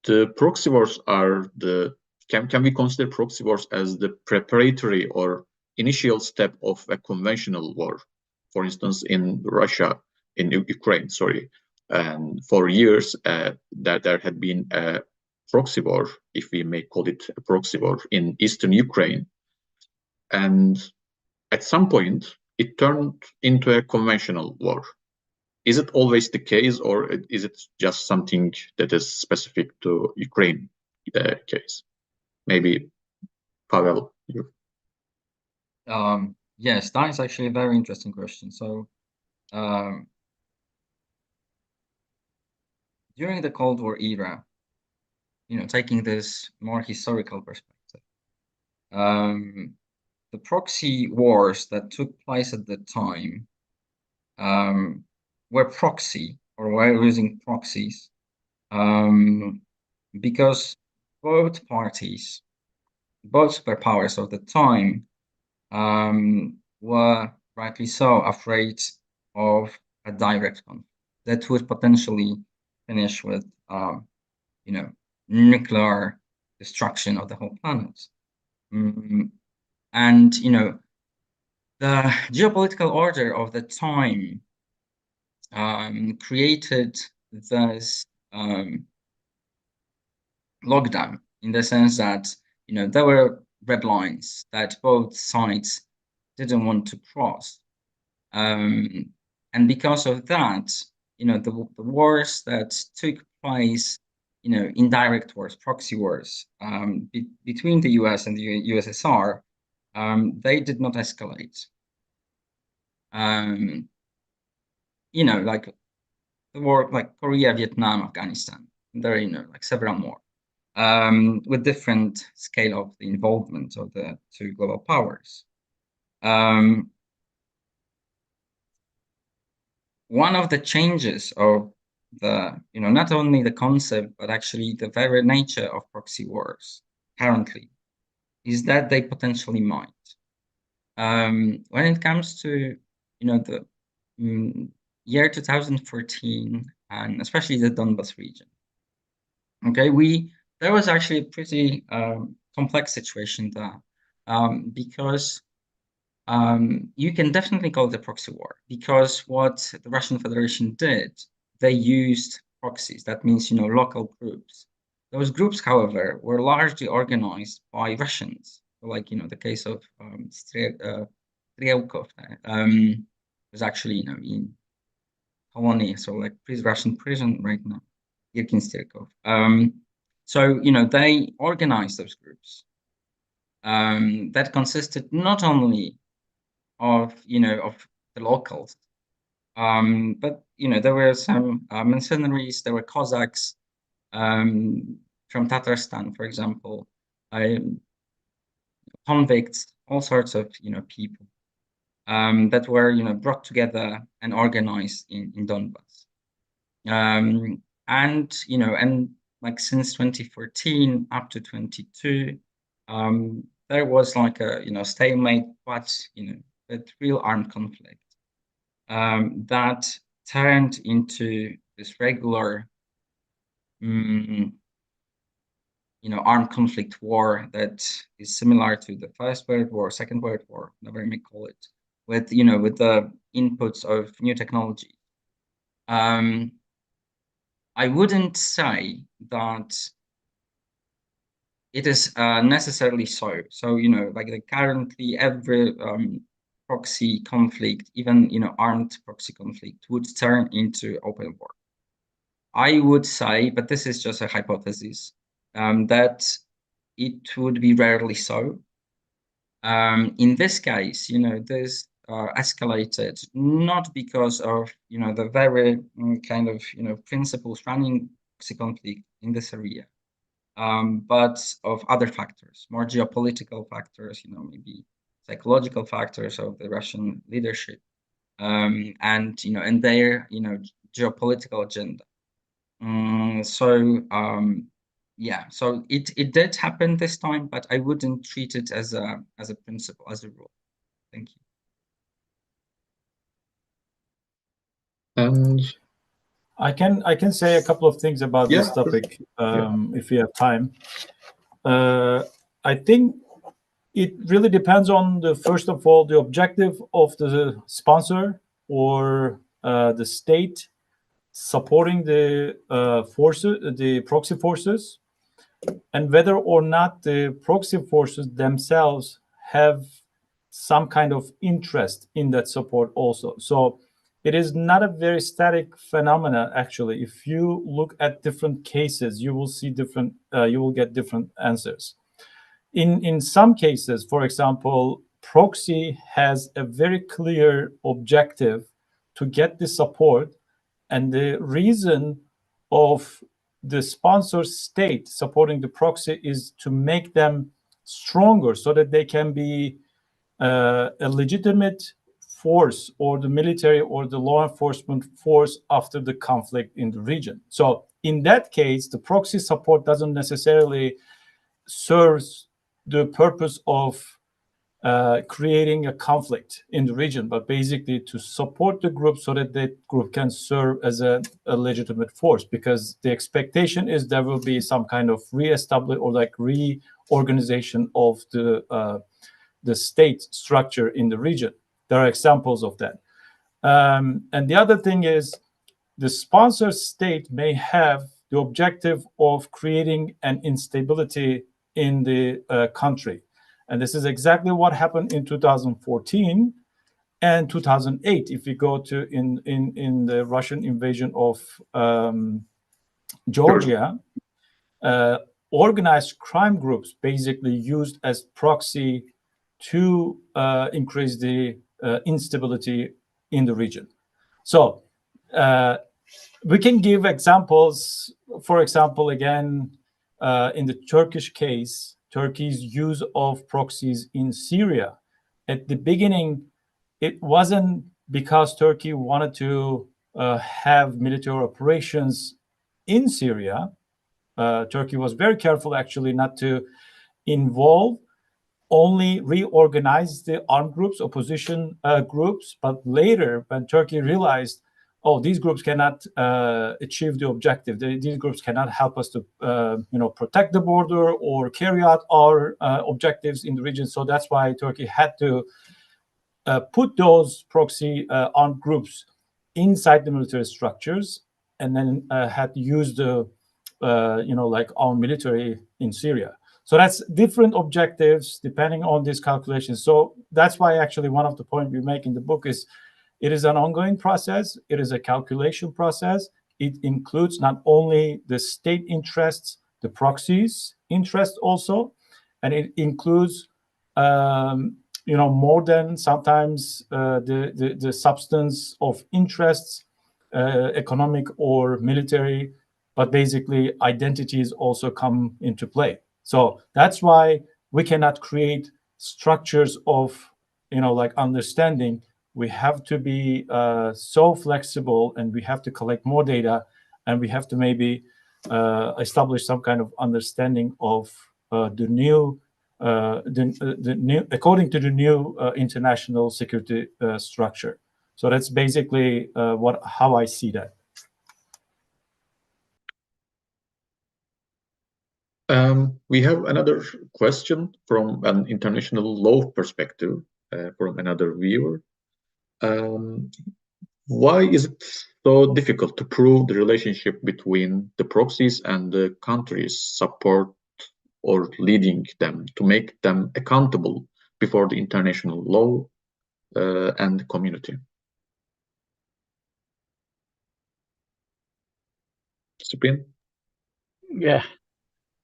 The proxy wars are can we consider proxy wars as the preparatory or initial step of a conventional war? For instance, in Ukraine, sorry. And for years, there had been a proxy war, if we may call it a proxy war, in eastern Ukraine. And at some point, it turned into a conventional war. Is it always the case, or is it just something that is specific to Ukraine case? Maybe, Pawel, you. Yes, that is actually a very interesting question. So, during the Cold War era, taking this more historical perspective, the proxy wars that took place at the time were proxy, or were using proxies, because both parties, both superpowers of the time, were rightly so afraid of a direct conflict that would potentially finish with, nuclear destruction of the whole planet. And, the geopolitical order of the time created this lockdown, in the sense that, there were red lines that both sides didn't want to cross. And because of that, the wars that took place, indirect wars, proxy wars, between the US and the USSR, they did not escalate. Like the war like Korea, Vietnam, Afghanistan. There are, like several more, with different scale of the involvement of the two global powers. One of the changes of the, not only the concept, but actually the very nature of proxy wars currently is that they potentially might. When it comes to, the year 2014, and especially the Donbas region, okay, there was actually a pretty complex situation there, because you can definitely call it a proxy war, because what the Russian Federation did, they used proxies. That means, local groups. Those groups, however, were largely organized by Russians. Like, the case of Strielkov was actually, in colony, so like Russian prison right now, Irkin Strielkov. So, they organized those groups that consisted not only of the locals, but there were some mercenaries, there were Cossacks from Tatarstan, for example, convicts, all sorts of people that were brought together and organized in Donbas, and like since 2014 up to 22, there was like a stalemate, but with real armed conflict that turned into this regular armed conflict war that is similar to the First World War, Second World War, whatever you may call it, with with the inputs of new technology. I wouldn't say that it is necessarily so. So, like currently every proxy conflict, even, armed proxy conflict, would turn into open war. I would say, but this is just a hypothesis, that it would be rarely so. In this case, this escalated not because of, the very kind of, principles running proxy conflict in this area, but of other factors, more geopolitical factors, maybe psychological factors of the Russian leadership, and and their geopolitical agenda. Yeah, so it did happen this time, but I wouldn't treat it as a principle, as a rule. Thank you. And I can say a couple of things about this topic, if we have time. I think it really depends on first of all, the objective of the sponsor or the state supporting the proxy forces, and whether or not the proxy forces themselves have some kind of interest in that support also. So it is not a very static phenomena, actually. If you look at different cases, you will see different, you will get different answers. In some cases, for example, proxy has a very clear objective to get the support, and the reason of the sponsor state supporting the proxy is to make them stronger so that they can be a legitimate force, or the military or the law enforcement force after the conflict in the region. So in that case, the proxy support doesn't necessarily serve the purpose of creating a conflict in the region, but basically to support the group so that that group can serve as a legitimate force, because the expectation is there will be some kind of reestablish or like reorganization of the state structure in the region. There are examples of that. And the other thing is, the sponsor state may have the objective of creating an instability in the country. And this is exactly what happened in 2014 and 2008. If you go to in the Russian invasion of Georgia, organized crime groups basically used as proxy to increase the instability in the region. So We can give examples. For example, again, in the Turkish case, Turkey's use of proxies in Syria. At the beginning, it wasn't because Turkey wanted to have military operations in Syria. Turkey was very careful, actually, not to involve, only reorganize the armed groups, opposition groups. But later, when Turkey realized, oh, these groups cannot achieve the objective, these groups cannot help us to protect the border or carry out our objectives in the region. So that's why Turkey had to put those proxy armed groups inside the military structures, and then had used the like our military in Syria. So that's different objectives depending on these calculations. So that's why actually one of the points we make in the book is it is an ongoing process. It is a calculation process. It includes not only the state interests, the proxies interest also, and it includes more than sometimes the substance of interests, economic or military, but basically identities also come into play. So that's why we cannot create structures of like understanding. We have to be so flexible, and we have to collect more data, and we have to maybe establish some kind of understanding of the new according to the new international security structure. So that's basically how I see that. We have another question from an international law perspective from another viewer. Why is it so difficult to prove the relationship between the proxies and the countries support or leading them, to make them accountable before the international law and the community? Cyprian? Yeah,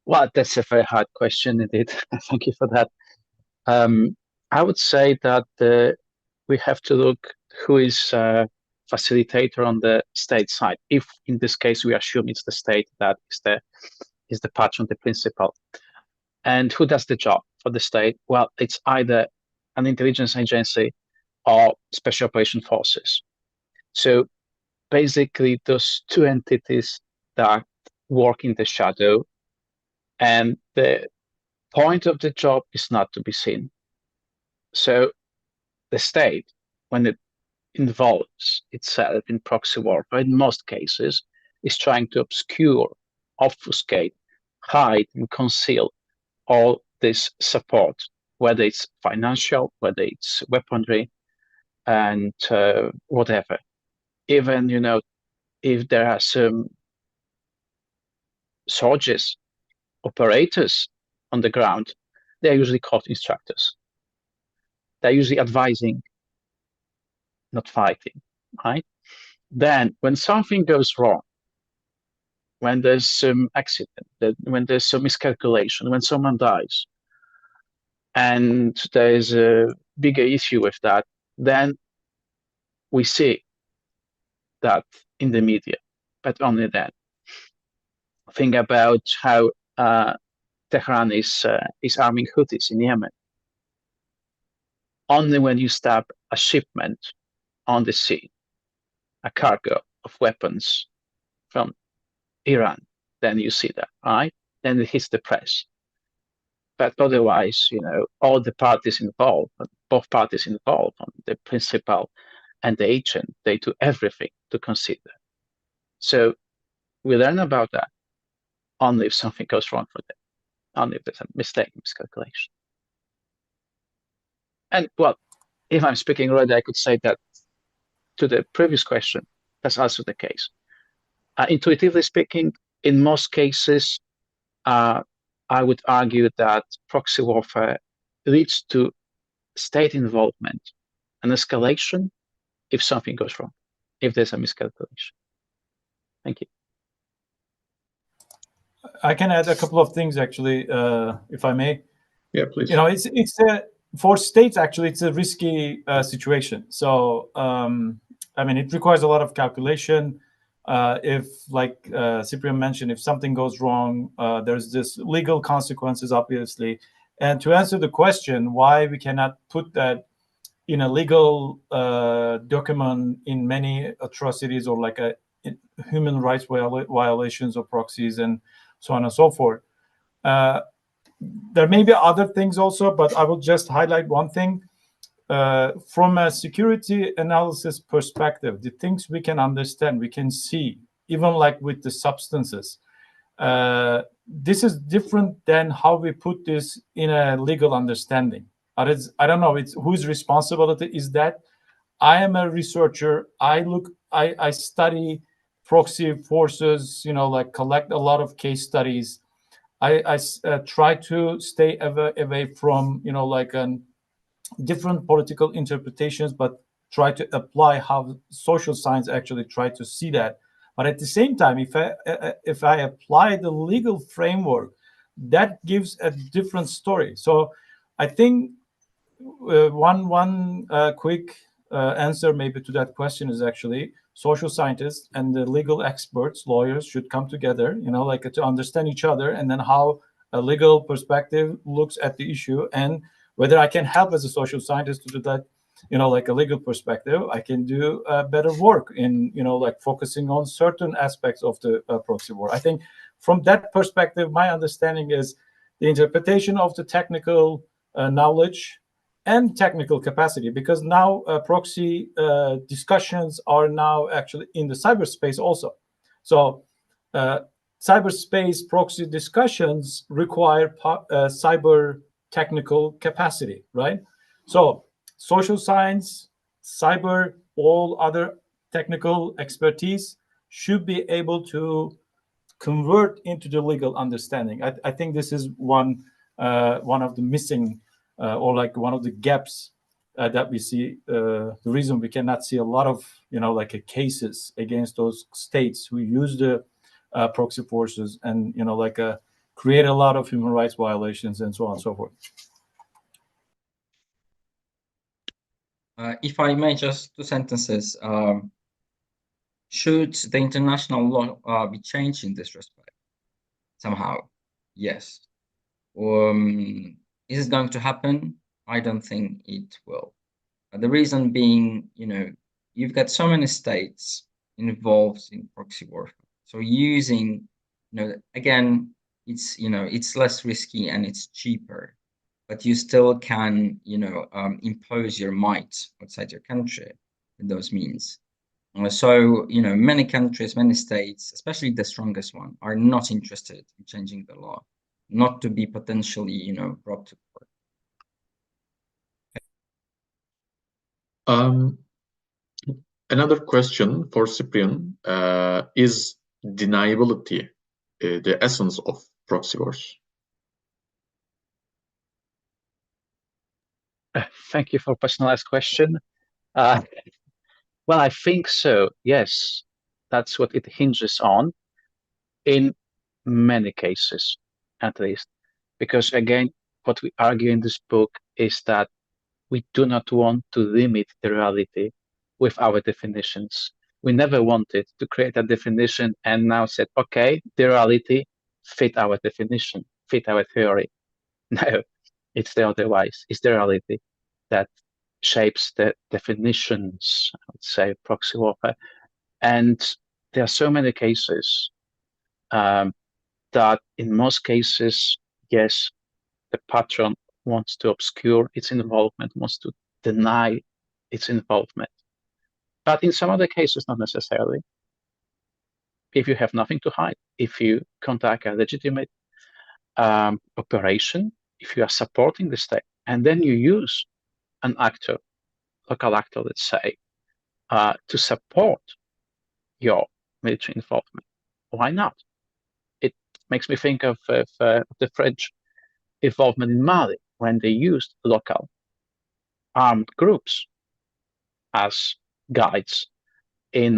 well, that's a very hard question indeed. Thank you for that. I would say that we have to look who is facilitator on the state side. If in this case we assume it's the state that is the patron, the principal. And who does the job for the state? Well, it's either an intelligence agency or special operation forces. So basically those two entities that work in the shadow, and the point of the job is not to be seen. So the state, when it involves itself in proxy warfare, in most cases, is trying to obscure, obfuscate, hide, and conceal all this support, whether it's financial, whether it's weaponry, and whatever. Even, if there are some soldiers, operators on the ground, they're usually called instructors. They're usually advising, not fighting, right? Then when something goes wrong, when there's some accident, when there's some miscalculation, when someone dies, and there's a bigger issue with that, then we see that in the media, but only then. Think about how Tehran is arming Houthis in Yemen. Only when you stop a shipment on the sea, a cargo of weapons from Iran, then you see that, right? Then it hits the press. But otherwise, all the parties involved, both parties involved, the principal and the agent, they do everything to conceal that. So we learn about that only if something goes wrong for them, only if there's a mistake, miscalculation. And well, if I'm speaking right, I could say that to the previous question, that's also the case. Intuitively speaking, in most cases, I would argue that proxy warfare leads to state involvement and escalation if something goes wrong, if there's a miscalculation. Thank you. I can add a couple of things, actually, if I may. Yeah, please. It's for states, actually, it's a risky situation. So, it requires a lot of calculation. If, like Cyprian mentioned, if something goes wrong, there's this legal consequences, obviously. And to answer the question why we cannot put that in a legal document in many atrocities or like human rights violations of proxies and so on and so forth. There may be other things also, but I will just highlight one thing. From a security analysis perspective, the things we can understand, we can see, even like with the substances, this is different than how we put this in a legal understanding. I don't know, it's whose responsibility is that. I am a researcher. I study proxy forces, like collect a lot of case studies. I try to stay away from, like different political interpretations, but try to apply how social science actually try to see that. But at the same time, if I apply the legal framework, that gives a different story. So I think one quick answer maybe to that question is actually social scientists and the legal experts, lawyers, should come together, like to understand each other, and then how a legal perspective looks at the issue, and whether I can help as a social scientist to do that, like a legal perspective, I can do better work in, like focusing on certain aspects of the proxy war. I think from that perspective, my understanding is the interpretation of the technical knowledge and technical capacity, because now proxy discussions are now actually in the cyberspace also. So cyberspace proxy discussions require cyber technical capacity, right? So social science, cyber, all other technical expertise should be able to convert into the legal understanding. I think this is one of the missing or like one of the gaps that we see. The reason we cannot see a lot of like cases against those states who use the proxy forces and create a lot of human rights violations and so on and so forth. If I may, just 2 sentences. Should the international law be changed in this respect somehow? Yes. Is it going to happen? I don't think it will. The reason being, you've got so many states involved in proxy warfare. So using, again, it's less risky and it's cheaper, but you still can, impose your might outside your country with those means. So, many countries, many states, especially the strongest one, are not interested in changing the law, not to be potentially, brought to court. Another question for Cyprian, is deniability the essence of proxy wars? Thank you for a personalized question. Well, I think so, yes. That's what it hinges on in many cases, at least. Because again, what we argue in this book is that we do not want to limit the reality with our definitions. We never wanted to create a definition and now said, okay, the reality fit our definition, fit our theory. No, it's the otherwise. It's the reality that shapes the definitions, I would say, proxy warfare. And there are so many cases that in most cases, yes, the patron wants to obscure its involvement, wants to deny its involvement. But in some other cases, not necessarily. If you have nothing to hide, if you conduct a legitimate operation, if you are supporting the state, and then you use an actor, local actor, let's say, to support your military involvement, why not? It makes me think of the French involvement in Mali when they used local armed groups as guides in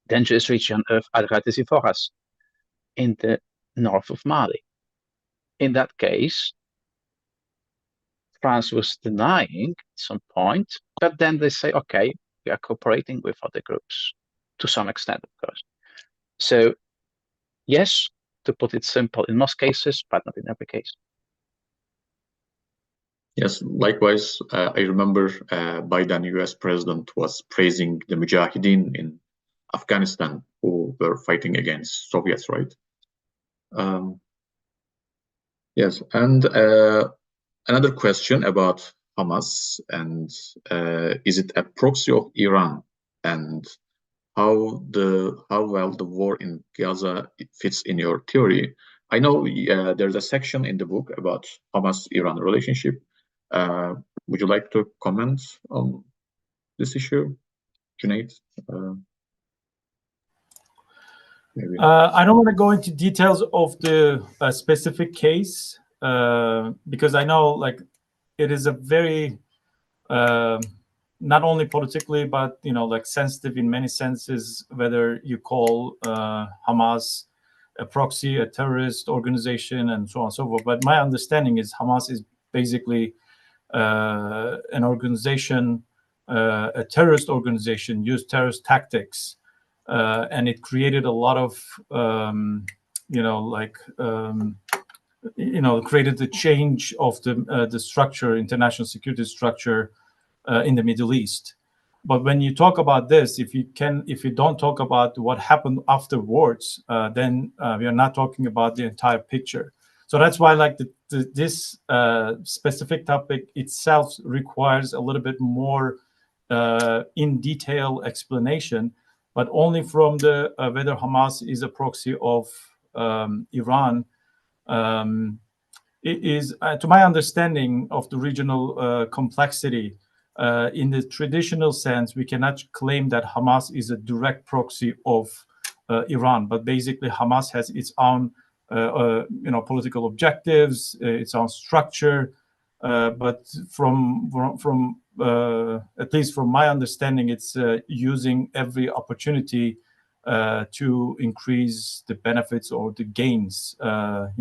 dangerous region of Andarta in the north of Mali. In that case, France was denying at some point, but then they say, okay, we are cooperating with other groups to some extent, of course. So yes, to put it simple, in most cases, but not in every case. Yes, likewise, I remember Biden, US president, was praising the Mujahideen in Afghanistan who were fighting against Soviets, right? Yes, and another question about Hamas, and is it a proxy of Iran, and how well the war in Gaza fits in your theory? I know there's a section in the book about Hamas-Iran relationship. Would you like to comment on this issue, Cüneyt? I don't want to go into details of the specific case because I know like it is a very not only politically but like sensitive in many senses whether you call Hamas a proxy, a terrorist organization, and so on and so forth. But my understanding is Hamas is basically an organization, a terrorist organization, used terrorist tactics. And it created a lot of, created the change of the structure, international security structure in the Middle East. But when you talk about this, if you don't talk about what happened afterwards, then we are not talking about the entire picture. So that's why, like this specific topic itself requires a little bit more in detail explanation, but only from the whether Hamas is a proxy of Iran. It is, to my understanding of the regional complexity, in the traditional sense, we cannot claim that Hamas is a direct proxy of Iran, but basically Hamas has its own, political objectives, its own structure. But from at least from my understanding, it's using every opportunity to increase the benefits or the gains, in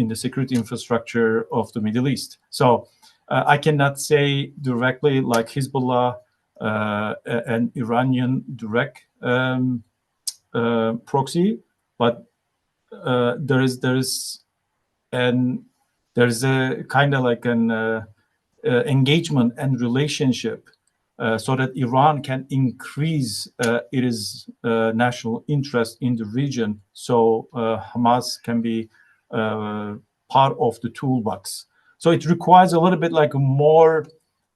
the security infrastructure of the Middle East. So I cannot say directly like Hezbollah, an Iranian direct proxy, but there's a kind of like an engagement and relationship so that Iran can increase its national interest in the region, so Hamas can be part of the toolbox. So it requires a little bit like more,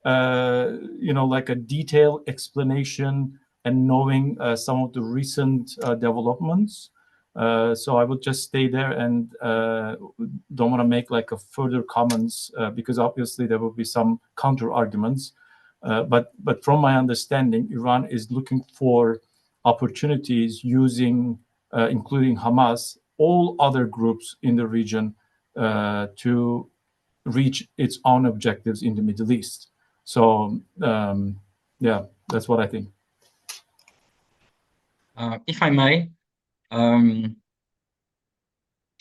like a detailed explanation and knowing some of the recent developments. So I would just stay there and don't want to make like a further comments because obviously there will be some counter arguments. But from my understanding, Iran is looking for opportunities using, including Hamas, all other groups in the region to reach its own objectives in the Middle East. So yeah, that's what I think. If I may,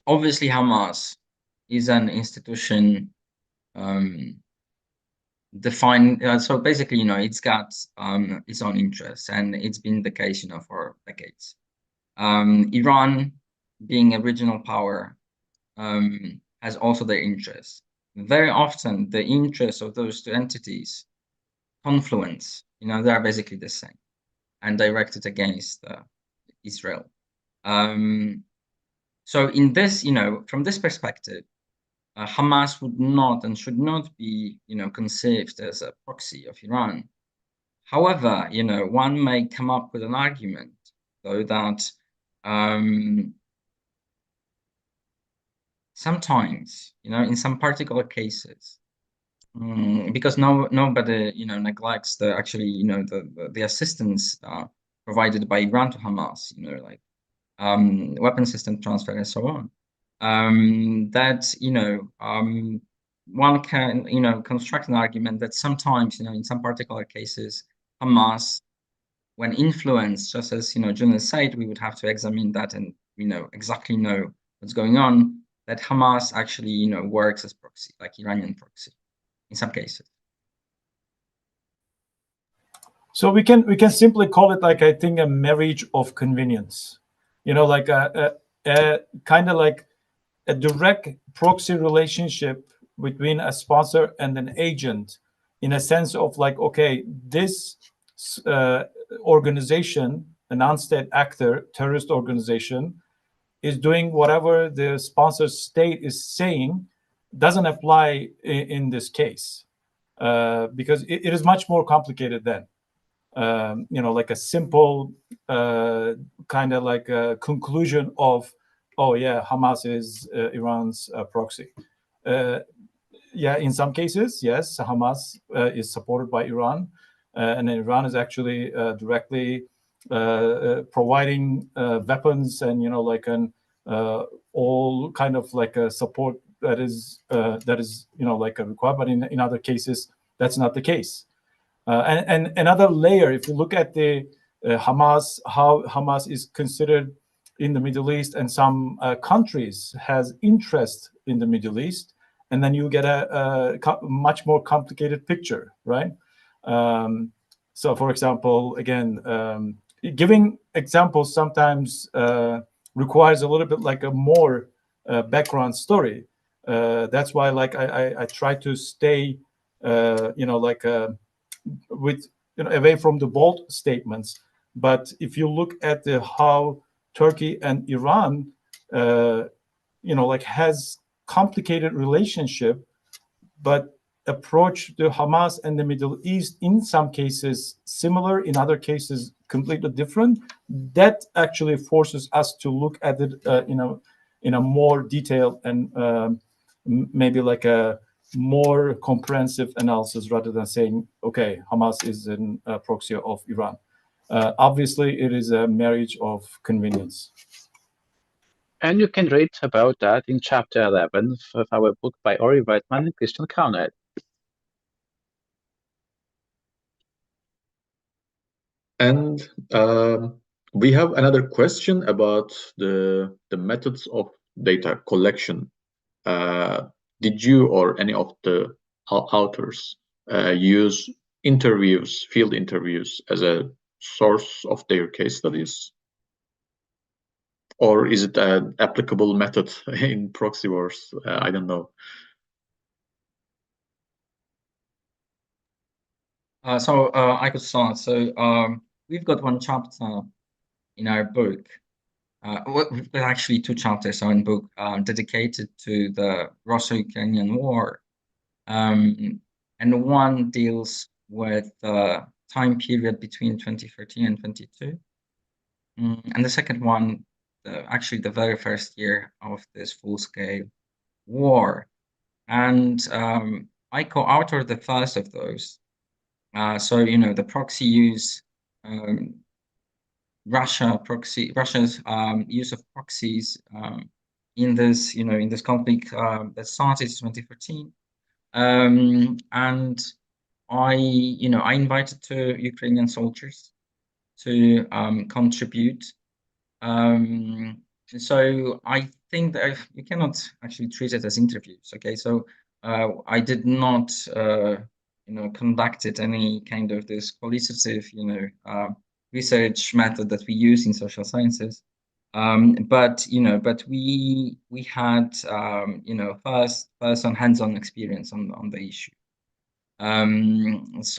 obviously Hamas is an institution defined, so basically, it's got its own interests, and it's been the case, for decades. Iran, being a regional power, has also their interests. Very often, the interests of those two entities confluence. They are basically the same and directed against Israel. So in this, from this perspective, Hamas would not and should not be, conceived as a proxy of Iran. However, one may come up with an argument, though, that sometimes, in some particular cases, because nobody, neglects the actually, the assistance provided by Iran to Hamas, like weapon system transfer and so on. That one can construct an argument that sometimes in some particular cases Hamas, when influenced, just as Cüneyt said, we would have to examine that and exactly know what's going on, that Hamas actually works as proxy, like Iranian proxy in some cases. So we can simply call it, like, I think, a marriage of convenience. Like a kind of like a direct proxy relationship between a sponsor and an agent, in a sense of like, okay, this organization, a non-state actor, terrorist organization, is doing whatever the sponsor state is saying, doesn't apply in this case, because it is much more complicated than, like a simple kind of like a conclusion of, oh yeah, Hamas is Iran's proxy. Yeah, in some cases, yes, Hamas is supported by Iran, and Iran is actually directly providing weapons and like an all kind of like a support that is like a required. But in other cases, that's not the case. And another layer, if you look at the Hamas, how Hamas is considered in the Middle East, and some countries has interest in the Middle East, and then you get a much more complicated picture, right? So, for example, again, giving examples sometimes requires a little bit like a more background story. That's why, like, I try to stay, like with away from the bold statements. But if you look at how Turkey and Iran, like has complicated relationship, but approach to Hamas and the Middle East in some cases similar, in other cases completely different, that actually forces us to look at it in a more detailed and maybe like a more comprehensive analysis, rather than saying, okay, Hamas is a proxy of Iran. Obviously, it is a marriage of convenience. And you can read about that in chapter 11 of our book by Ori Weidman and Christian Cüneyt. And we have another question about the methods of data collection. Did you or any of the authors use interviews, field interviews, as a source of their case studies? Or is it an applicable method in Proxy Wars? I don't know. So I could start. So we've got one chapter in our book. We've got actually two chapters in our book dedicated to the Russo-Ukrainian War. And one deals with the time period between 2013 and 22. And the second one, actually the very first year of this full-scale war. And I co-authored the first of those. So, the proxy use, Russia's use of proxies in this, in this conflict that started in 2014. And I invited two Ukrainian soldiers to contribute. So I think that you cannot actually treat it as interviews. Okay, so I did not, conducted any kind of this qualitative, research method that we use in social sciences. But we had first person hands-on experience on the issue. And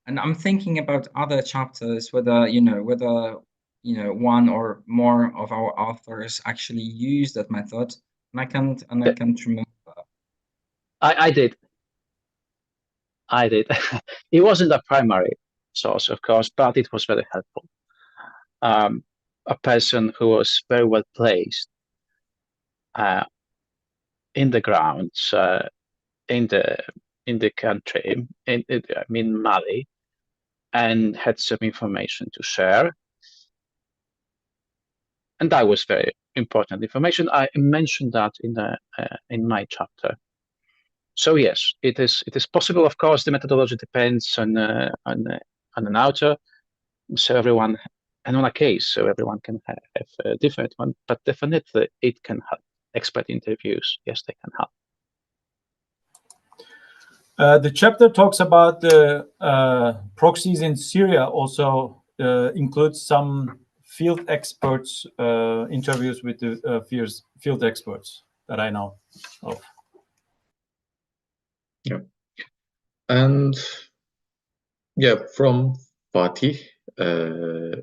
I'm thinking about other chapters, whether one or more of our authors actually use that method, and I can't remember. I did. It wasn't a primary source, of course, but it was very helpful. A person who was very well placed in the grounds, in the country, in Mali, and had some information to share. And that was very important information. I mentioned that in my chapter. So yes, it is possible. Of course, the methodology depends on an author, so everyone, and on a case, so everyone can have a different one. But definitely, it can help. Expert interviews, yes, they can help. The chapter talks about the proxies in Syria, also includes some field experts, interviews with the field experts that I know of. Yeah. And yeah, from Fatih,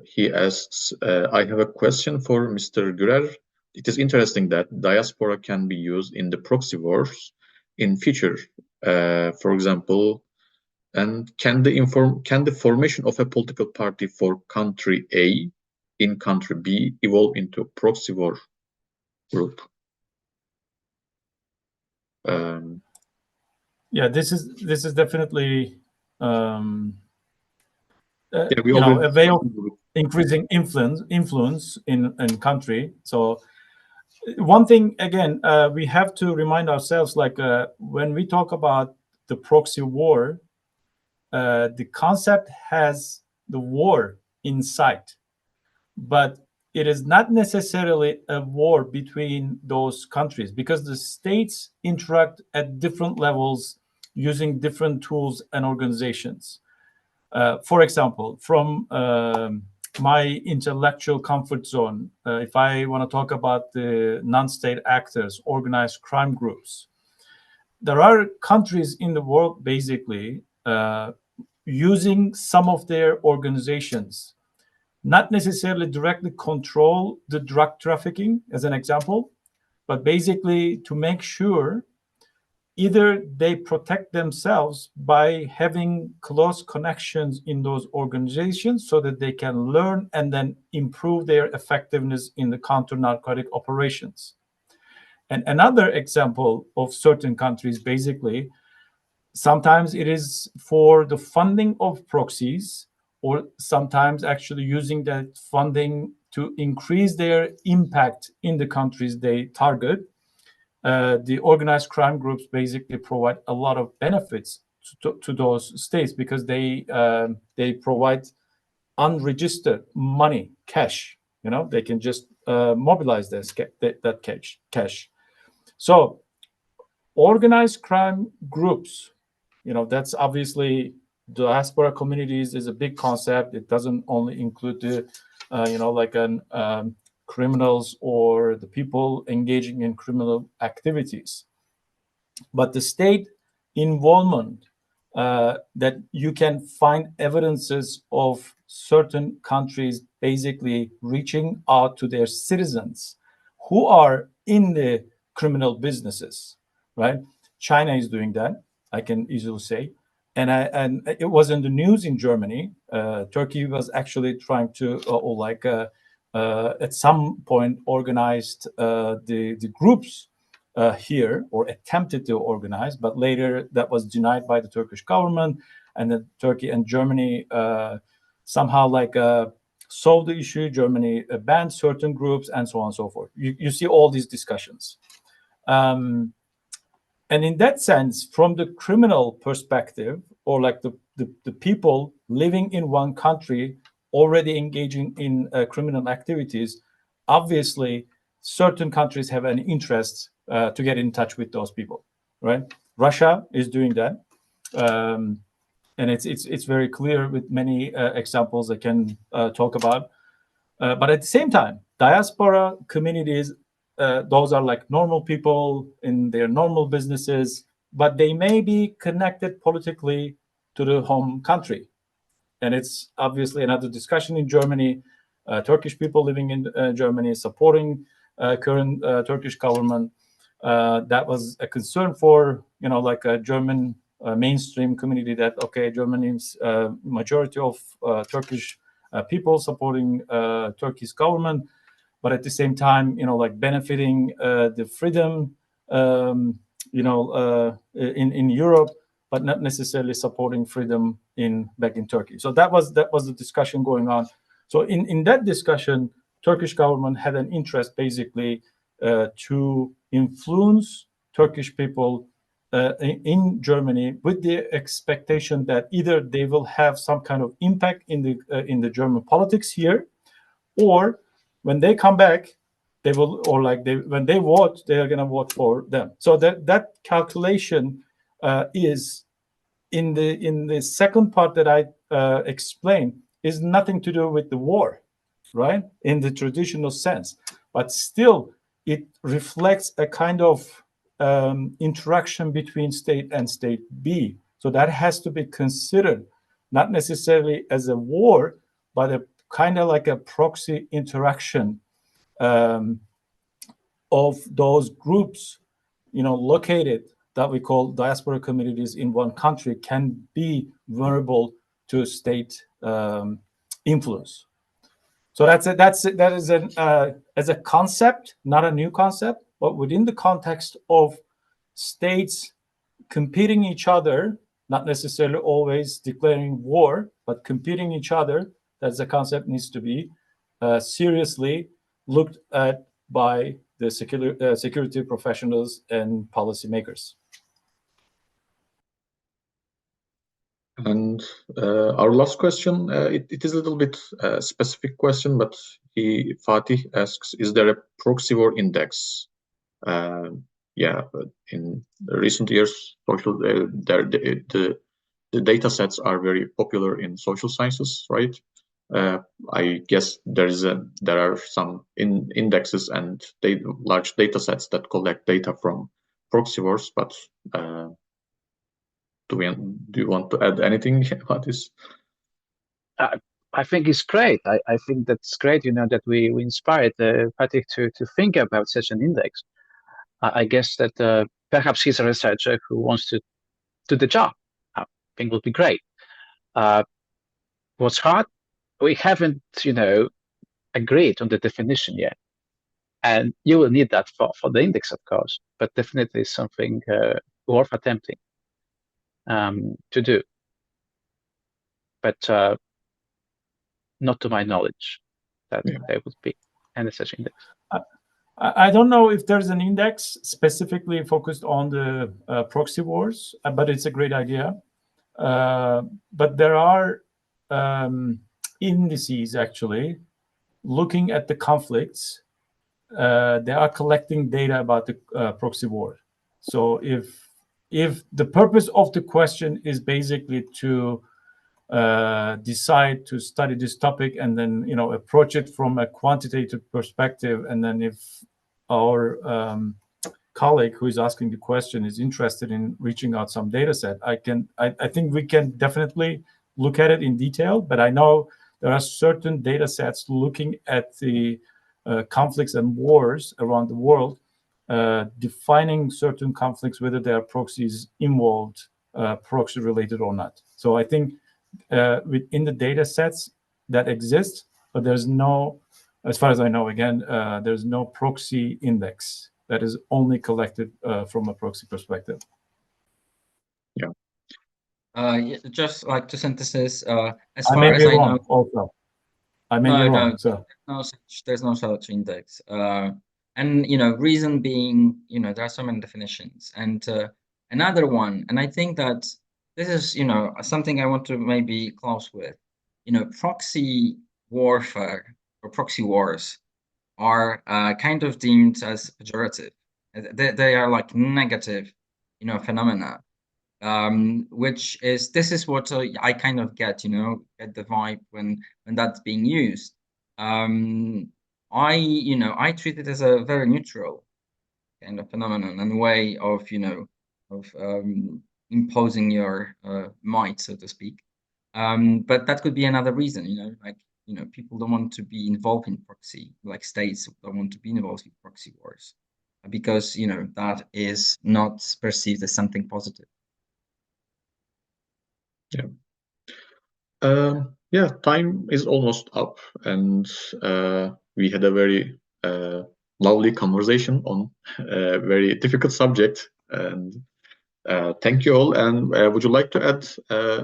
he asks, I have a question for Mr. Gürer. It is interesting that diaspora can be used in the proxy wars in future. For example, and can the formation of a political party for country A in country B evolve into a proxy war group? Yeah, this is definitely Yeah, a way of increasing influence in country. So one thing again, we have to remind ourselves, like when we talk about the proxy war, the concept has the war in sight, but it is not necessarily a war between those countries, because the states interact at different levels using different tools and organizations. For example, from my intellectual comfort zone, if I want to talk about the non-state actors, organized crime groups, there are countries in the world basically using some of their organizations, not necessarily directly control the drug trafficking, as an example, but basically to make sure either they protect themselves by having close connections in those organizations so that they can learn and then improve their effectiveness in the counter-narcotic operations. And another example of certain countries, basically, sometimes it is for the funding of proxies, or sometimes actually using that funding to increase their impact in the countries they target. The organized crime groups basically provide a lot of benefits to those states, because they provide unregistered money, cash. They can just mobilize that cash. So organized crime groups, that's obviously diaspora communities is a big concept. It doesn't only include the criminals or the people engaging in criminal activities, but the state involvement, that you can find evidences of certain countries basically reaching out to their citizens who are in the criminal businesses, right? China is doing that, I can easily say. And it was in the news in Germany. Turkey was actually trying to, at some point, organized the groups here, or attempted to organize, but later that was denied by the Turkish government, and then Turkey and Germany somehow solved the issue. Germany banned certain groups, and so on and so forth. You see all these discussions. And in that sense, from the criminal perspective, or like the people living in one country already engaging in criminal activities, obviously certain countries have an interest to get in touch with those people, right? Russia is doing that, and it's very clear with many examples I can talk about. But at the same time, diaspora communities, those are like normal people in their normal businesses, but they may be connected politically to the home country. And it's obviously another discussion in Germany. Turkish people living in Germany supporting current Turkish government. That was a concern for, a German mainstream community, that, okay, Germany's majority of Turkish people supporting Turkey's government, but at the same time, benefiting the freedom, in Europe, but not necessarily supporting freedom back in Turkey. So that was the discussion going on. So in that discussion, Turkish government had an interest basically to influence Turkish people in Germany, with the expectation that either they will have some kind of impact in the German politics here, or when they come back, they will, or when they vote, they are going to vote for them. So that calculation is in the second part that I explained is nothing to do with the war, right? In the traditional sense, but still it reflects a kind of interaction between state and state B. So that has to be considered, not necessarily as a war, but a kind of like a proxy interaction of those groups, located that we call diaspora communities in one country, can be vulnerable to state influence. So that is as a concept, not a new concept, but within the context of states competing each other, not necessarily always declaring war, but competing each other. That's a concept needs to be seriously looked at by the security professionals and policymakers. And our last question, it is a little bit specific question, but Fatih asks, is there a proxy war index? Yeah, in recent years, the data sets are very popular in social sciences, right? I guess there are some indexes and large data sets that collect data from proxy wars, but do you want to add anything about this? I think it's great. I think that's great, that we inspired Fatih to think about such an index. I guess that perhaps he's a researcher who wants to do the job. I think would be great. What's hard? We haven't, agreed on the definition yet. And you will need that for the index, of course, but definitely something worth attempting to do. But not to my knowledge that there would be any such index. I don't know if there's an index specifically focused on the proxy wars, but it's a great idea. But there are indices actually looking at the conflicts. They are collecting data about the proxy war. So if the purpose of the question is basically to decide to study this topic and then approach it from a quantitative perspective, and then if our colleague who is asking the question is interested in reaching out some data set, I think we can definitely look at it in detail. But I know there are certain data sets looking at the conflicts and wars around the world, defining certain conflicts, whether there are proxies involved, proxy related or not. So I think within the data sets that exist, but there's no, as far as I know, again, there's no proxy index that is only collected from a proxy perspective. Yeah. Just like to synthesis, as far as I know, also. I may be wrong. So there's no such index. And reason being, there are so many definitions. And another one, and I think that this is, something I want to maybe close with. Proxy warfare or proxy wars are kind of deemed as pejorative. They are like negative, phenomena. This is what I kind of get the vibe when that's being used. I treat it as a very neutral kind of phenomenon and way of imposing your might, so to speak. But that could be another reason, people don't want to be involved in proxy, like states don't want to be involved in proxy wars, because that is not perceived as something positive. Yeah, time is almost up, and we had a very lovely conversation on a very difficult subject. And thank you all. And would you like to add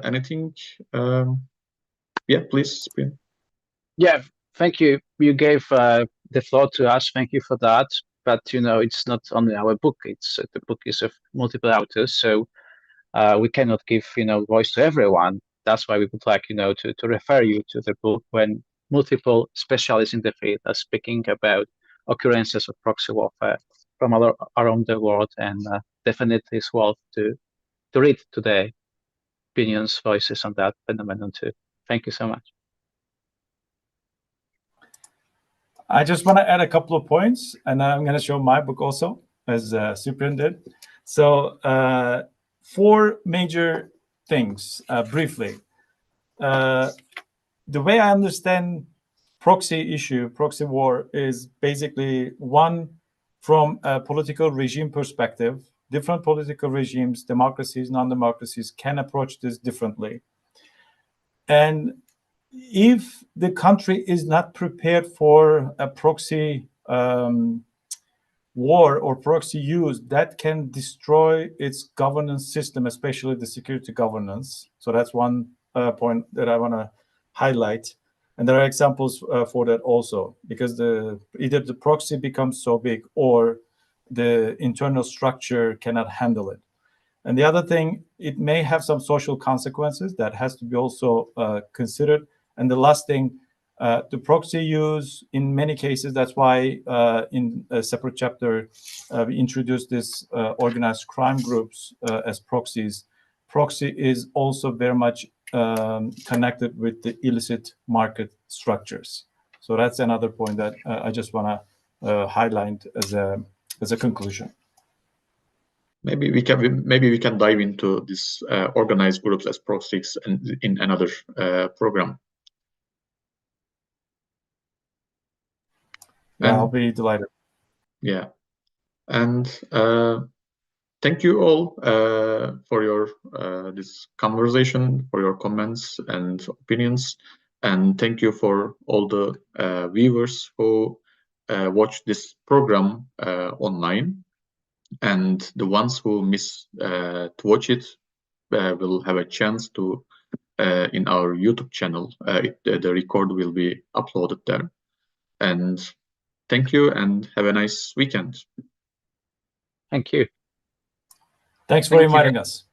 anything? Yeah, please, Cyprian. Yeah, thank you. You gave the floor to us. Thank you for that. But it's not only our book. The book is of multiple authors, so we cannot give voice to everyone. That's why we would like to refer you to the book when multiple specialists in the field are speaking about occurrences of proxy warfare from around the world, and definitely it's worth to read today. opinions, voices on that phenomenon too. Thank you so much. I just want to add a couple of points, and I'm going to show my book also, as Cyprian did. So 4 major things, briefly. The way I understand proxy war, is basically one from a political regime perspective. Different political regimes, democracies, non-democracies, can approach this differently. And if the country is not prepared for a proxy war or proxy use, that can destroy its governance system, especially the security governance. So that's one point that I want to highlight. And there are examples for that also, because either the proxy becomes so big or the internal structure cannot handle it. And the other thing, it may have some social consequences that has to be also considered. And the last thing, the proxy use, in many cases, that's why in a separate chapter, we introduced this organized crime groups as proxies. Proxy is also very much connected with the illicit market structures. So that's another point that I just want to highlight as a conclusion. Maybe we can dive into this organized groups as proxies and in another program. Yeah, I'll be delighted. Yeah, and thank you all for your this conversation, for your comments and opinions, and thank you for all the viewers who watch this program online. And the ones who miss to watch it will have a chance to in our YouTube channel. The record will be uploaded there. And thank you, and have a nice weekend. Thank you. Thanks for inviting us.